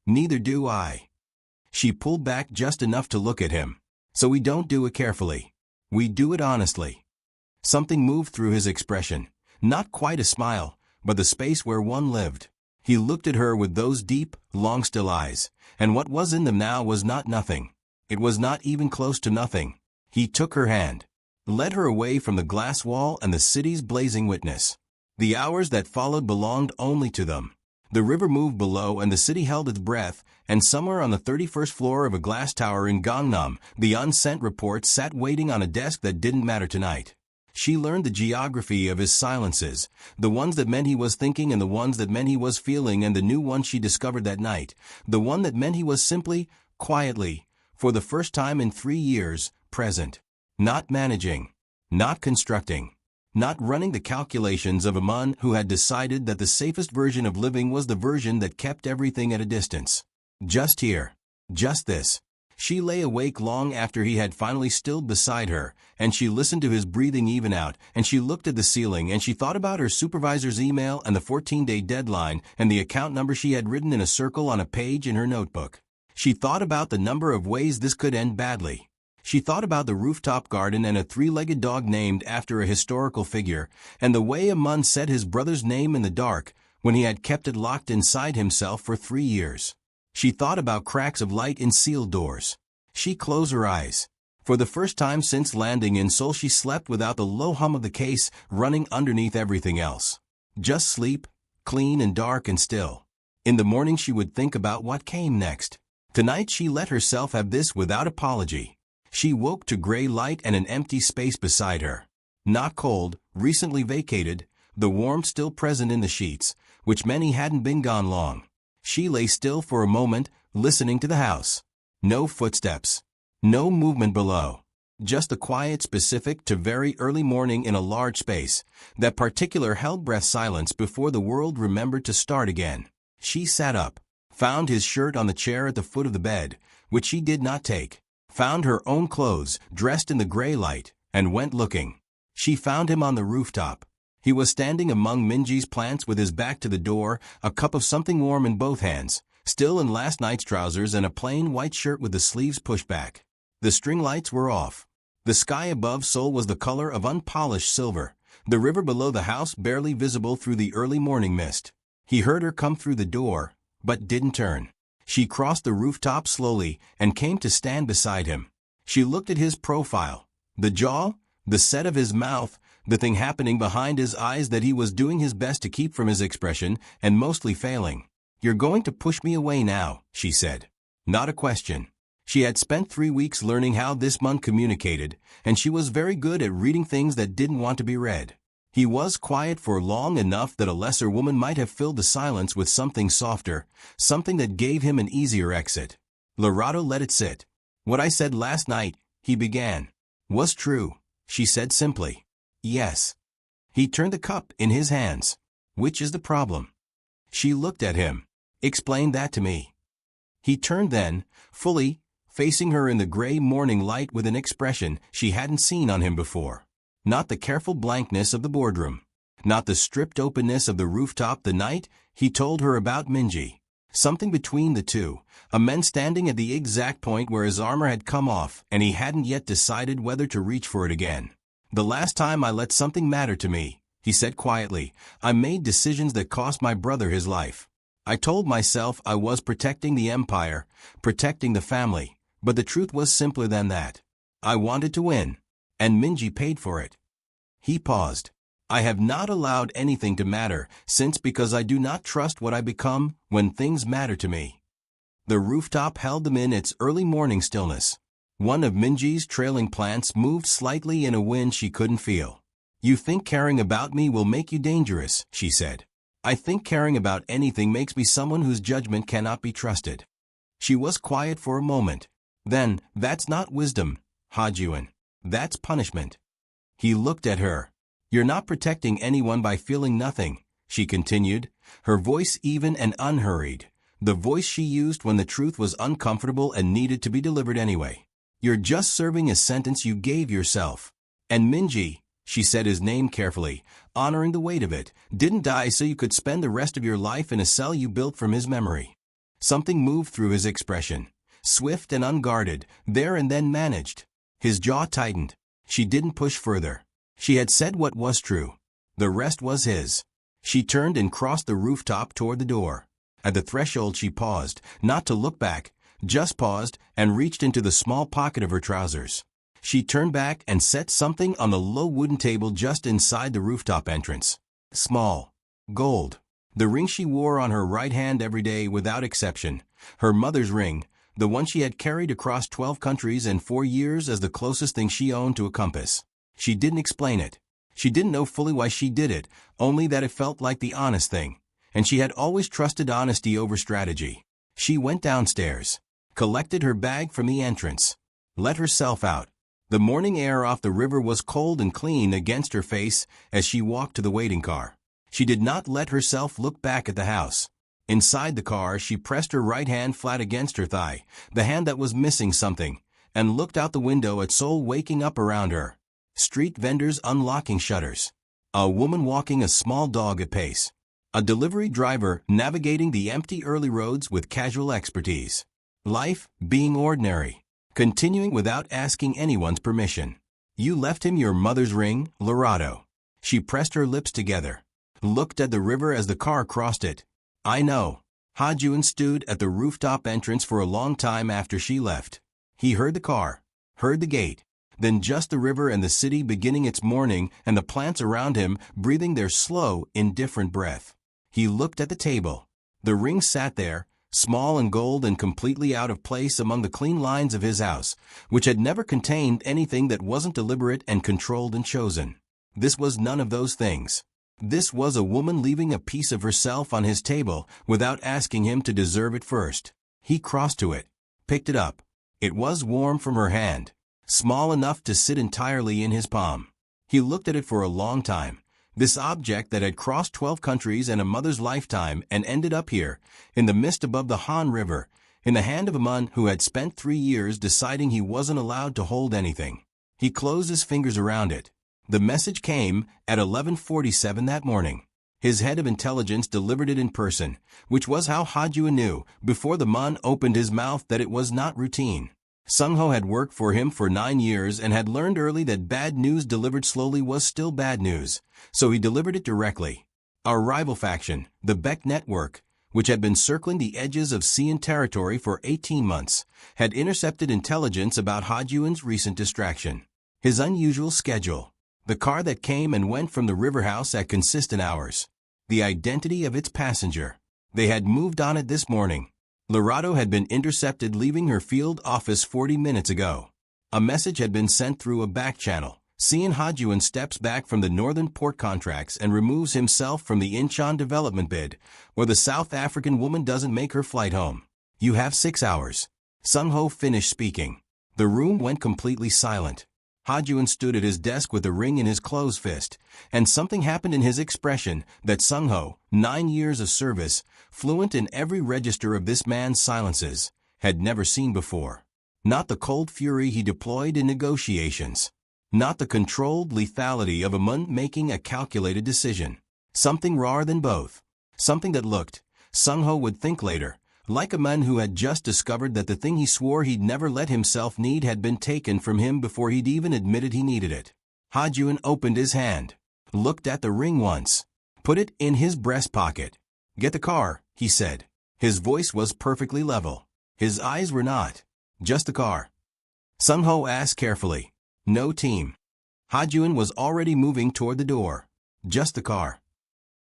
"Neither do I." She pulled back just enough to look at him. "So we don't do it carefully. We do it honestly." Something moved through his expression. Not quite a smile, but the space where one lived. He looked at her with those deep, long still eyes, and what was in them now was not nothing. It was not even close to nothing. He took her hand, led her away from the glass wall and the city's blazing witness. The hours that followed belonged only to them. The river moved below and the city held its breath, and somewhere on the 31st floor of a glass tower in Gangnam, the unsent report sat waiting on a desk that didn't matter tonight. She learned the geography of his silences, the ones that meant he was thinking and the ones that meant he was feeling, and the new one she discovered that night, the one that meant he was simply, quietly, for the first time in 3 years, present. Not managing. Not constructing. Not running the calculations of a man who had decided that the safest version of living was the version that kept everything at a distance. Just here. Just this. She lay awake long after he had finally stilled beside her, and she listened to his breathing even out, and she looked at the ceiling, and she thought about her supervisor's email and the 14-day deadline and the account number she had written in a circle on a page in her notebook. She thought about the number of ways this could end badly. She thought about the rooftop garden and a 3-legged dog named after a historical figure, and the way a man said his brother's name in the dark when he had kept it locked inside himself for 3 years. She thought about cracks of light in sealed doors. She closed her eyes. For the first time since landing in Seoul, she slept without the low hum of the case running underneath everything else. Just sleep, clean and dark and still. In the morning she would think about what came next. Tonight she let herself have this without apology. She woke to gray light and an empty space beside her. Not cold, recently vacated, the warmth still present in the sheets, which meant he hadn't been gone long. She lay still for a moment, listening to the house. No footsteps. No movement below. Just the quiet specific to very early morning in a large space, that particular held-breath silence before the world remembered to start again. She sat up, found his shirt on the chair at the foot of the bed, which she did not take, found her own clothes, dressed in the gray light, and went looking. She found him on the rooftop. He was standing among Minji's plants with his back to the door, a cup of something warm in both hands, still in last night's trousers and a plain white shirt with the sleeves pushed back. The string lights were off. The sky above Seoul was the color of unpolished silver, the river below the house barely visible through the early morning mist. He heard her come through the door, but didn't turn. She crossed the rooftop slowly and came to stand beside him. She looked at his profile, the jaw, the set of his mouth, the thing happening behind his eyes that he was doing his best to keep from his expression, and mostly failing. "You're going to push me away now," she said. Not a question. She had spent 3 weeks learning how this man communicated, and she was very good at reading things that didn't want to be read. He was quiet for long enough that a lesser woman might have filled the silence with something softer, something that gave him an easier exit. Lerato let it sit. "What I said last night," he began, "was true," she said simply. "Yes." He turned the cup in his hands. "Which is the problem?" She looked at him. "Explain that to me." He turned then, fully, facing her in the gray morning light with an expression she hadn't seen on him before. Not the careful blankness of the boardroom. Not the stripped openness of the rooftop the night he told her about Minji. Something between the two, a man standing at the exact point where his armor had come off and he hadn't yet decided whether to reach for it again. "The last time I let something matter to me," he said quietly, "I made decisions that cost my brother his life. I told myself I was protecting the empire, protecting the family, but the truth was simpler than that. I wanted to win, and Minji paid for it." He paused. "I have not allowed anything to matter since because I do not trust what I become when things matter to me." The rooftop held them in its early morning stillness. One of Minji's trailing plants moved slightly in a wind she couldn't feel. "You think caring about me will make you dangerous," she said. "I think caring about anything makes me someone whose judgment cannot be trusted." She was quiet for a moment. "Then, that's not wisdom, Hajun. That's punishment." He looked at her. "You're not protecting anyone by feeling nothing," she continued, her voice even and unhurried, the voice she used when the truth was uncomfortable and needed to be delivered anyway. You're just serving a sentence you gave yourself. And Minji, she said his name carefully, honoring the weight of it, didn't die so you could spend the rest of your life in a cell you built from his memory. Something moved through his expression. Swift and unguarded, there and then managed. His jaw tightened. She didn't push further. She had said what was true. The rest was his. She turned and crossed the rooftop toward the door. At the threshold she paused, not to look back, just paused and reached into the small pocket of her trousers. She turned back and set something on the low wooden table just inside the rooftop entrance. Small. Gold. The ring she wore on her right hand every day without exception. Her mother's ring, the one she had carried across 12 countries and 4 years as the closest thing she owned to a compass. She didn't explain it. She didn't know fully why she did it, only that it felt like the honest thing. And she had always trusted honesty over strategy. She went downstairs, collected her bag from the entrance, let herself out. The morning air off the river was cold and clean against her face as she walked to the waiting car. She did not let herself look back at the house. Inside the car, she pressed her right hand flat against her thigh, the hand that was missing something, and looked out the window at Seoul waking up around her. Street vendors unlocking shutters. A woman walking a small dog at pace. A delivery driver navigating the empty early roads with casual expertise. Life being ordinary. Continuing without asking anyone's permission. You left him your mother's ring, Lerato. She pressed her lips together. Looked at the river as the car crossed it. I know. Hajun stood at the rooftop entrance for a long time after she left. He heard the car. Heard the gate. Then just the river and the city beginning its morning and the plants around him breathing their slow, indifferent breath. He looked at the table. The ring sat there, small and gold and completely out of place among the clean lines of his house, which had never contained anything that wasn't deliberate and controlled and chosen. This was none of those things. This was a woman leaving a piece of herself on his table without asking him to deserve it first. He crossed to it, picked it up. It was warm from her hand, small enough to sit entirely in his palm. He looked at it for a long time. This object that had crossed 12 countries and a mother's lifetime and ended up here, in the mist above the Han River, in the hand of a man who had spent 3 years deciding he wasn't allowed to hold anything. He closed his fingers around it. The message came at 11:47 that morning. His head of intelligence delivered it in person, which was how Hajun knew, before the man opened his mouth, that it was not routine. Sung-ho had worked for him for 9 years and had learned early that bad news delivered slowly was still bad news, so he delivered it directly. Our rival faction, the Beck Network, which had been circling the edges of Seoul territory for 18 months, had intercepted intelligence about Hajun's recent distraction. His unusual schedule. The car that came and went from the river house at consistent hours. The identity of its passenger. They had moved on it this morning. Lerato had been intercepted leaving her field office 40 minutes ago. A message had been sent through a back channel. Seeing Hajun steps back from the northern port contracts and removes himself from the Incheon development bid, or the South African woman doesn't make her flight home. You have 6 hours. Sung-ho finished speaking. The room went completely silent. Hajun stood at his desk with the ring in his closed fist, and something happened in his expression that Sung-ho, 9 years of service, fluent in every register of this man's silences, had never seen before. Not the cold fury he deployed in negotiations. Not the controlled lethality of a man making a calculated decision. Something rawer than both. Something that looked, Sung-ho would think later, like a man who had just discovered that the thing he swore he'd never let himself need had been taken from him before he'd even admitted he needed it. Hajun opened his hand, looked at the ring once, put it in his breast pocket. Get the car, he said. His voice was perfectly level. His eyes were not. Just the car. Sung-ho asked carefully. No team. Hajun was already moving toward the door. Just the car.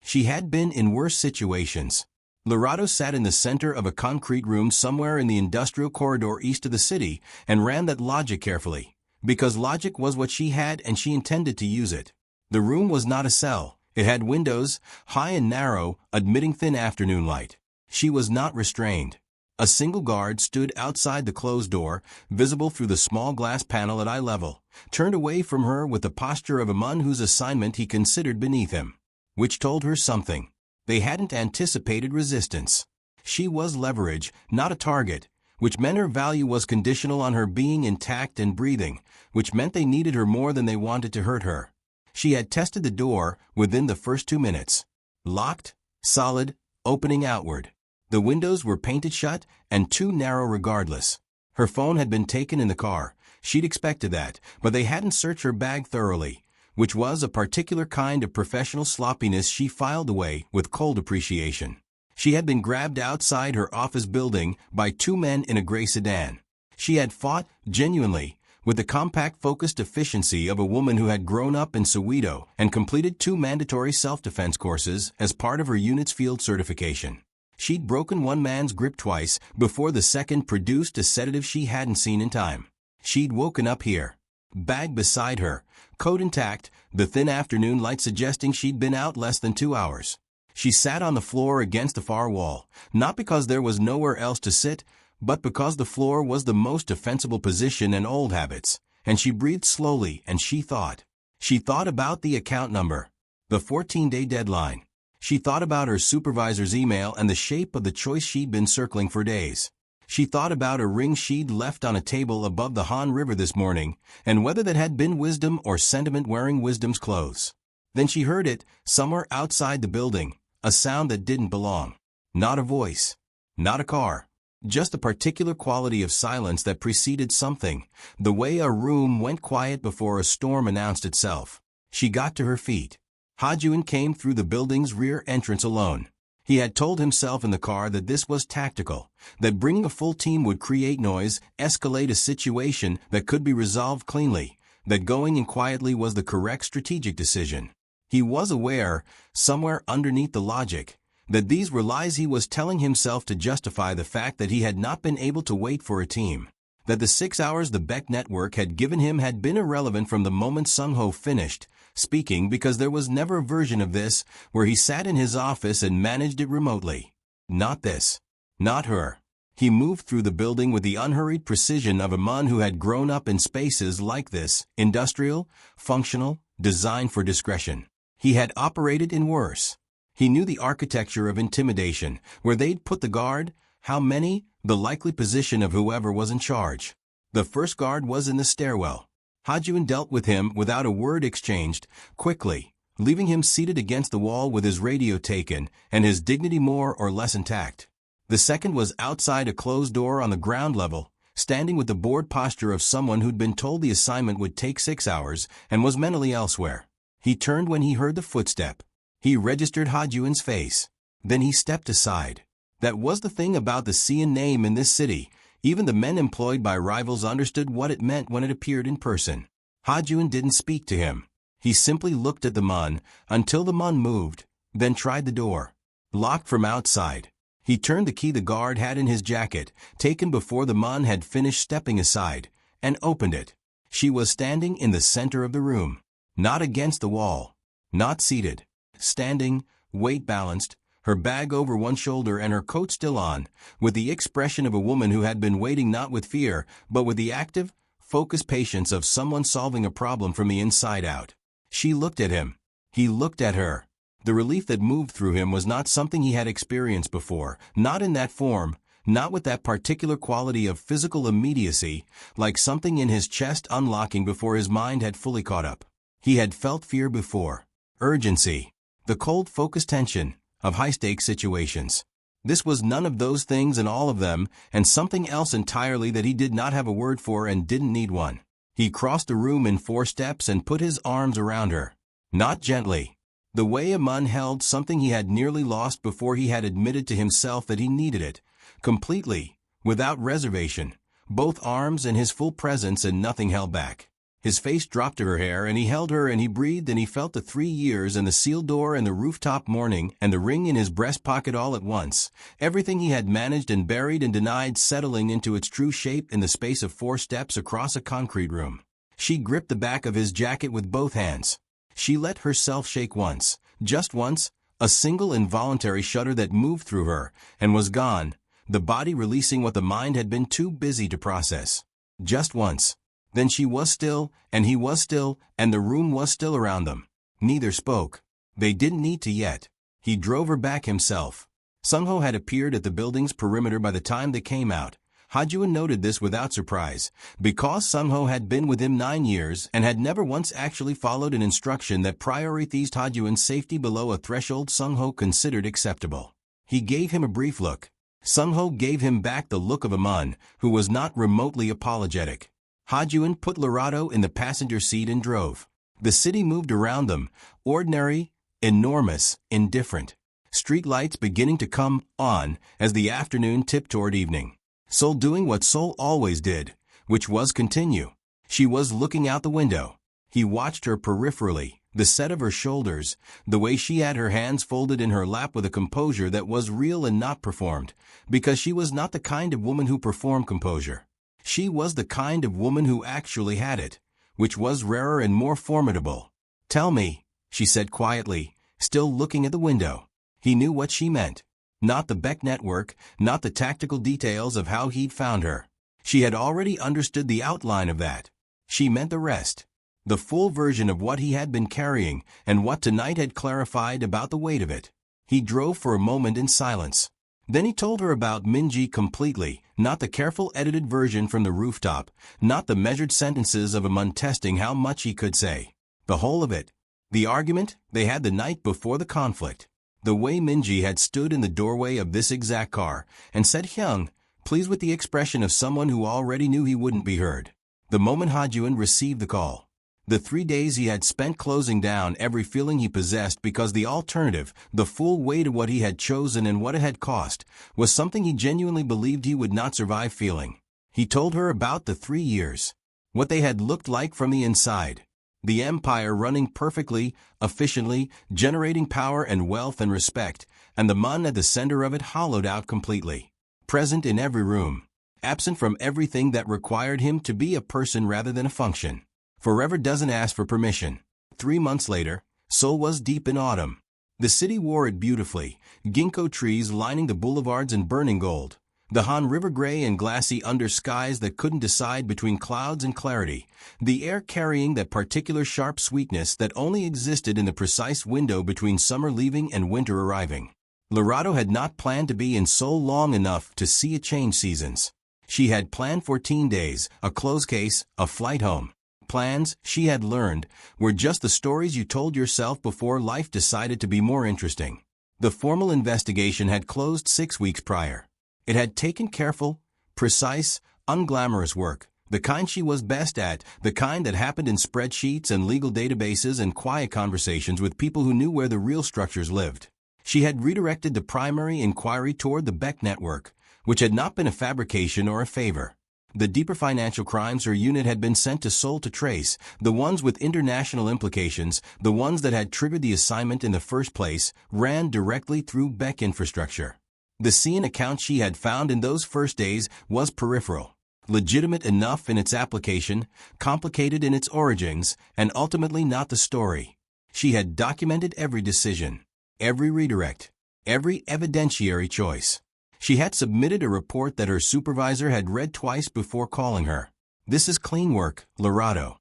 She had been in worse situations. Lerato sat in the center of a concrete room somewhere in the industrial corridor east of the city and ran that logic carefully, because logic was what she had and she intended to use it. The room was not a cell. It had windows, high and narrow, admitting thin afternoon light. She was not restrained. A single guard stood outside the closed door, visible through the small glass panel at eye level, turned away from her with the posture of a man whose assignment he considered beneath him. Which told her something. They hadn't anticipated resistance. She was leverage, not a target, which meant her value was conditional on her being intact and breathing, which meant they needed her more than they wanted to hurt her. She had tested the door within the first 2 minutes. Locked, solid, opening outward. The windows were painted shut and too narrow regardless. Her phone had been taken in the car. She'd expected that, but they hadn't searched her bag thoroughly, which was a particular kind of professional sloppiness she filed away with cold appreciation. She had been grabbed outside her office building by 2 men in a gray sedan. She had fought, genuinely, with the compact focused efficiency of a woman who had grown up in Soweto and completed 2 mandatory self-defense courses as part of her unit's field certification. She'd broken one man's grip twice before the second produced a sedative she hadn't seen in time. She'd woken up here. Bag beside her, coat intact, the thin afternoon light suggesting she'd been out less than 2 hours. She sat on the floor against the far wall, not because there was nowhere else to sit, but because the floor was the most defensible position in old habits, and she breathed slowly and she thought. She thought about the account number, the 14-day deadline. She thought about her supervisor's email and the shape of the choice she'd been circling for days. She thought about a ring she'd left on a table above the Han River this morning, and whether that had been wisdom or sentiment wearing wisdom's clothes. Then she heard it, somewhere outside the building, a sound that didn't belong. Not a voice. Not a car. Just a particular quality of silence that preceded something, the way a room went quiet before a storm announced itself. She got to her feet. Hajun came through the building's rear entrance alone. He had told himself in the car that this was tactical, that bringing a full team would create noise, escalate a situation that could be resolved cleanly, that going in quietly was the correct strategic decision. He was aware, somewhere underneath the logic, that these were lies he was telling himself to justify the fact that he had not been able to wait for a team, that the 6 hours the Beck network had given him had been irrelevant from the moment Sung-ho finished speaking, because there was never a version of this where he sat in his office and managed it remotely. Not this. Not her. He moved through the building with the unhurried precision of a man who had grown up in spaces like this, industrial, functional, designed for discretion. He had operated in worse. He knew the architecture of intimidation, where they'd put the guard, how many, the likely position of whoever was in charge. The first guard was in the stairwell. Hajun dealt with him without a word exchanged, quickly, leaving him seated against the wall with his radio taken and his dignity more or less intact. The second was outside a closed door on the ground level, standing with the bored posture of someone who'd been told the assignment would take 6 hours and was mentally elsewhere. He turned when he heard the footstep. He registered Hajun's face. Then he stepped aside. That was the thing about the Seoul name in this city. Even the men employed by rivals understood what it meant when it appeared in person. Hajun didn't speak to him. He simply looked at the man until the man moved, then tried the door. Locked from outside. He turned the key the guard had in his jacket, taken before the man had finished stepping aside, and opened it. She was standing in the center of the room. Not against the wall. Not seated. Standing, weight balanced, her bag over one shoulder and her coat still on, with the expression of a woman who had been waiting not with fear, but with the active, focused patience of someone solving a problem from the inside out. She looked at him. He looked at her. The relief that moved through him was not something he had experienced before, not in that form, not with that particular quality of physical immediacy, like something in his chest unlocking before his mind had fully caught up. He had felt fear before. Urgency. The cold, focused tension of high-stakes situations. This was none of those things and all of them, and something else entirely that he did not have a word for and didn't need one. He crossed the room in 4 steps and put his arms around her. Not gently. The way a man held something he had nearly lost before he had admitted to himself that he needed it. Completely, without reservation. Both arms and his full presence and nothing held back. His face dropped to her hair and he held her and he breathed and he felt the 3 years and the sealed door and the rooftop morning and the ring in his breast pocket all at once. Everything he had managed and buried and denied settling into its true shape in the space of 4 steps across a concrete room. She gripped the back of his jacket with both hands. She let herself shake once, just once, a single involuntary shudder that moved through her and was gone, the body releasing what the mind had been too busy to process. Just once. Then she was still, and he was still, and the room was still around them. Neither spoke. They didn't need to yet. He drove her back himself. Sung-ho had appeared at the building's perimeter by the time they came out. Hajun noted this without surprise, because Sung-ho had been with him 9 years and had never once actually followed an instruction that prioritized Hajun's safety below a threshold Sung-ho considered acceptable. He gave him a brief look. Sung-ho gave him back the look of a man who was not remotely apologetic. Hajun put Lerato in the passenger seat and drove. The city moved around them, ordinary, enormous, indifferent. Street lights beginning to come on as the afternoon tipped toward evening. Seoul doing what Seoul always did, which was continue. She was looking out the window. He watched her peripherally, the set of her shoulders, the way she had her hands folded in her lap with a composure that was real and not performed, because she was not the kind of woman who performed composure. She was the kind of woman who actually had it, which was rarer and more formidable. "Tell me," she said quietly, still looking at the window. He knew what she meant. Not the Beck network, not the tactical details of how he'd found her. She had already understood the outline of that. She meant the rest. The full version of what he had been carrying and what tonight had clarified about the weight of it. He drove for a moment in silence. Then he told her about Minji completely, not the careful edited version from the rooftop, not the measured sentences of a man testing how much he could say. The whole of it. The argument they had the night before the conflict. The way Minji had stood in the doorway of this exact car and said "Hyung," pleased with the expression of someone who already knew he wouldn't be heard. The moment Hajun received the call. The 3 days he had spent closing down every feeling he possessed because the alternative, the full weight of what he had chosen and what it had cost, was something he genuinely believed he would not survive feeling. He told her about the 3 years. What they had looked like from the inside. The empire running perfectly, efficiently, generating power and wealth and respect, and the man at the center of it hollowed out completely. Present in every room. Absent from everything that required him to be a person rather than a function. Forever doesn't ask for permission. 3 months later, Seoul was deep in autumn. The city wore it beautifully, ginkgo trees lining the boulevards in burning gold. The Han River gray and glassy under skies that couldn't decide between clouds and clarity, the air carrying that particular sharp sweetness that only existed in the precise window between summer leaving and winter arriving. Lerato had not planned to be in Seoul long enough to see it change seasons. She had planned 14 days, a closed case, a flight home. Plans, she had learned, were just the stories you told yourself before life decided to be more interesting. The formal investigation had closed 6 weeks prior. It had taken careful, precise, unglamorous work, the kind she was best at, the kind that happened in spreadsheets and legal databases and quiet conversations with people who knew where the real structures lived. She had redirected the primary inquiry toward the Beck network, which had not been a fabrication or a favor. The deeper financial crimes her unit had been sent to Seoul to trace, the ones with international implications, the ones that had triggered the assignment in the first place, ran directly through Beck infrastructure. The scene account she had found in those first days was peripheral, legitimate enough in its application, complicated in its origins, and ultimately not the story. She had documented every decision, every redirect, every evidentiary choice. She had submitted a report that her supervisor had read twice before calling her. "This is clean work, Lerato."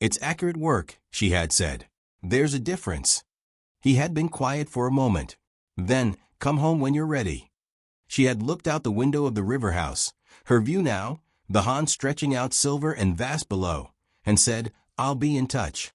"It's accurate work," she had said. "There's a difference." He had been quiet for a moment. Then, "Come home when you're ready." She had looked out the window of the river house, her view now, the Han stretching out silver and vast below, and said, "I'll be in touch."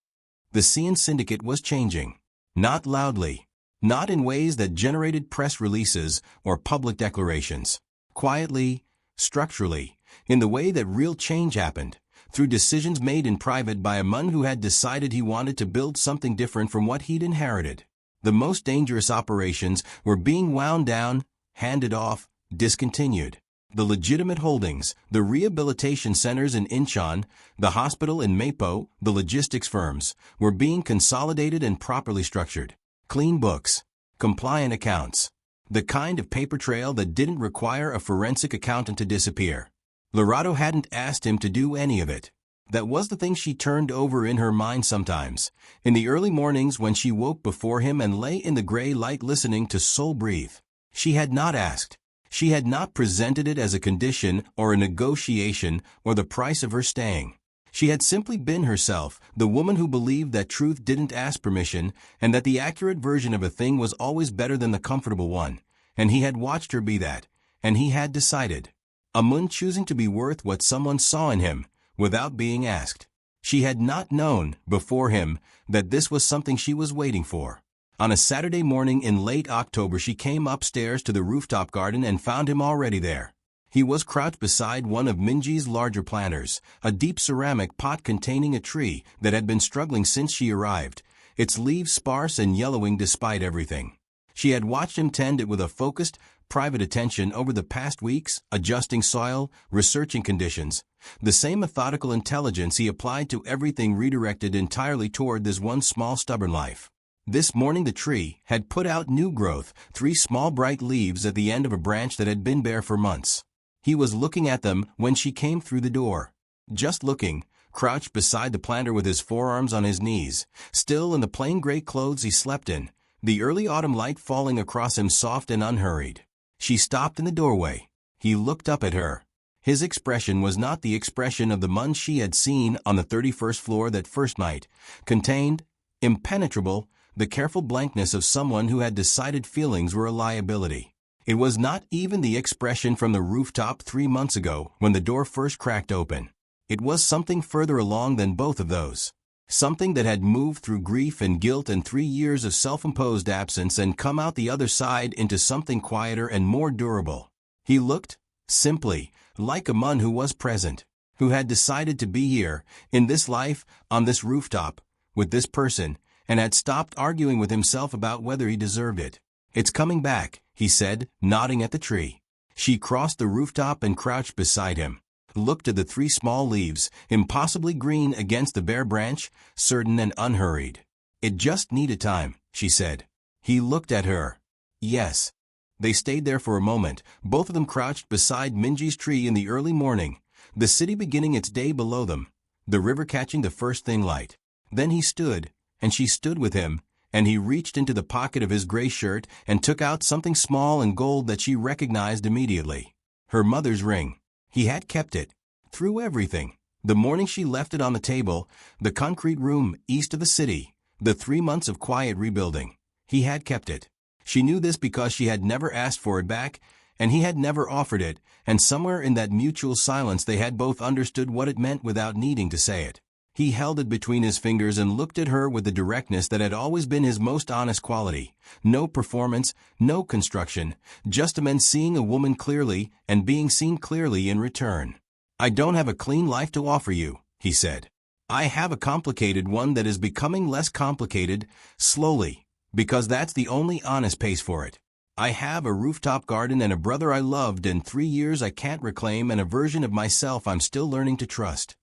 The CN syndicate was changing. Not loudly. Not in ways that generated press releases or public declarations. Quietly, structurally, in the way that real change happened, through decisions made in private by a man who had decided he wanted to build something different from what he'd inherited. The most dangerous operations were being wound down, handed off, discontinued. The legitimate holdings, the rehabilitation centers in Incheon, the hospital in Mapo, the logistics firms, were being consolidated and properly structured. Clean books, compliant accounts, the kind of paper trail that didn't require a forensic accountant to disappear. Lerato hadn't asked him to do any of it. That was the thing she turned over in her mind sometimes, in the early mornings when she woke before him and lay in the gray light listening to Seoul breathe. She had not asked. She had not presented it as a condition or a negotiation or the price of her staying. She had simply been herself, the woman who believed that truth didn't ask permission and that the accurate version of a thing was always better than the comfortable one. And he had watched her be that. And he had decided. A moon choosing to be worth what someone saw in him, without being asked. She had not known, before him, that this was something she was waiting for. On a Saturday morning in late October she came upstairs to the rooftop garden and found him already there. He was crouched beside one of Minji's larger planters, a deep ceramic pot containing a tree that had been struggling since she arrived, its leaves sparse and yellowing despite everything. She had watched him tend it with a focused, private attention over the past weeks, adjusting soil, researching conditions. The same methodical intelligence he applied to everything redirected entirely toward this one small stubborn life. This morning the tree had put out new growth, 3 small bright leaves at the end of a branch that had been bare for months. He was looking at them when she came through the door. Just looking, crouched beside the planter with his forearms on his knees, still in the plain gray clothes he slept in, the early autumn light falling across him soft and unhurried. She stopped in the doorway. He looked up at her. His expression was not the expression of the Mun she had seen on the 31st floor that first night, contained, impenetrable, the careful blankness of someone who had decided feelings were a liability. It was not even the expression from the rooftop 3 months ago when the door first cracked open. It was something further along than both of those. Something that had moved through grief and guilt and 3 years of self-imposed absence and come out the other side into something quieter and more durable. He looked, simply, like a Mun who was present, who had decided to be here, in this life, on this rooftop, with this person, and had stopped arguing with himself about whether he deserved it. "It's coming back," he said, nodding at the tree. She crossed the rooftop and crouched beside him, looked at the 3 small leaves, impossibly green against the bare branch, certain and unhurried. "It just needed time," she said. He looked at her. Yes. They stayed there for a moment, both of them crouched beside Minji's tree in the early morning, the city beginning its day below them, the river catching the first thing light. Then he stood, and she stood with him, and he reached into the pocket of his gray shirt and took out something small and gold that she recognized immediately. Her mother's ring. He had kept it. Through everything. The morning she left it on the table, the concrete room east of the city, the 3 months of quiet rebuilding. He had kept it. She knew this because she had never asked for it back, and he had never offered it, and somewhere in that mutual silence they had both understood what it meant without needing to say it. He held it between his fingers and looked at her with the directness that had always been his most honest quality. No performance, no construction, just a man seeing a woman clearly and being seen clearly in return. "I don't have a clean life to offer you," he said. "I have a complicated one that is becoming less complicated, slowly, because that's the only honest pace for it. I have a rooftop garden and a brother I loved and 3 years I can't reclaim and a version of myself I'm still learning to trust."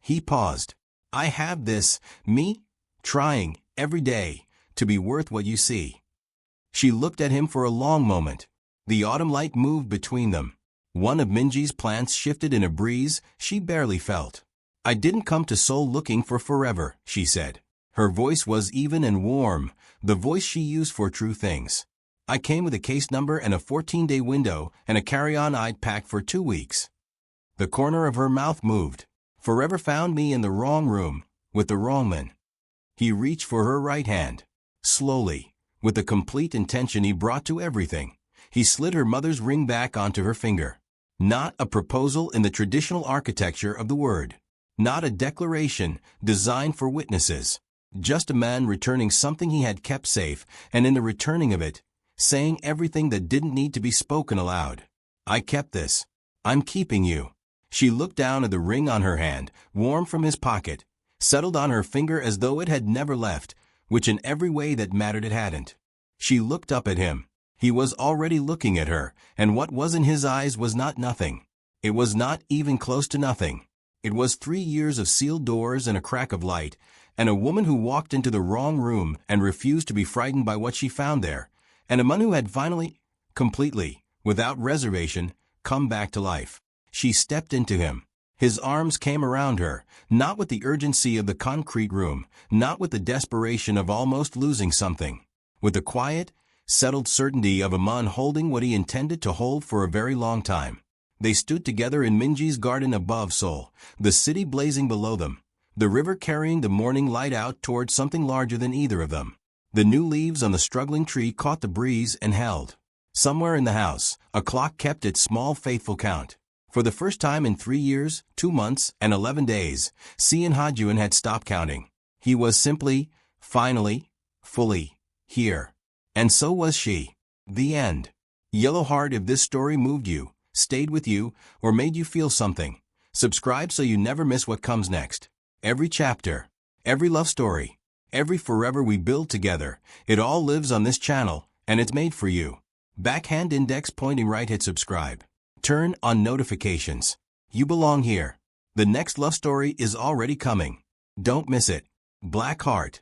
He paused. "I have this, me, trying, every day, to be worth what you see." She looked at him for a long moment. The autumn light moved between them. One of Minji's plants shifted in a breeze she barely felt. "I didn't come to Seoul looking for forever," she said. Her voice was even and warm, the voice she used for true things. "I came with a case number and a 14-day window and a carry-on I'd packed for 2 weeks." The corner of her mouth moved. "Forever found me in the wrong room, with the wrong man." He reached for her right hand. Slowly, with the complete intention he brought to everything, he slid her mother's ring back onto her finger. Not a proposal in the traditional architecture of the word. Not a declaration designed for witnesses. Just a man returning something he had kept safe, and in the returning of it, saying everything that didn't need to be spoken aloud. "I kept this. I'm keeping you." She looked down at the ring on her hand, warm from his pocket, settled on her finger as though it had never left, which in every way that mattered it hadn't. She looked up at him. He was already looking at her, and what was in his eyes was not nothing. It was not even close to nothing. It was 3 years of sealed doors and a crack of light, and a woman who walked into the wrong room and refused to be frightened by what she found there, and a man who had finally, completely, without reservation, come back to life. She stepped into him. His arms came around her, not with the urgency of the concrete room, not with the desperation of almost losing something. With the quiet, settled certainty of a man holding what he intended to hold for a very long time. They stood together in Minji's garden above Seoul, the city blazing below them, the river carrying the morning light out toward something larger than either of them. The new leaves on the struggling tree caught the breeze and held. Somewhere in the house, a clock kept its small faithful count. For the first time in 3 years, 2 months, and 11 days, C and Hajun had stopped counting. He was simply, finally, fully, here. And so was she. The end. Yellow heart. If this story moved you, stayed with you, or made you feel something, subscribe so you never miss what comes next. Every chapter, every love story, every forever we build together, it all lives on this channel, and it's made for you. Backhand index pointing right, hit subscribe. Turn on notifications. You belong here. The next love story is already coming. Don't miss it. Black Heart.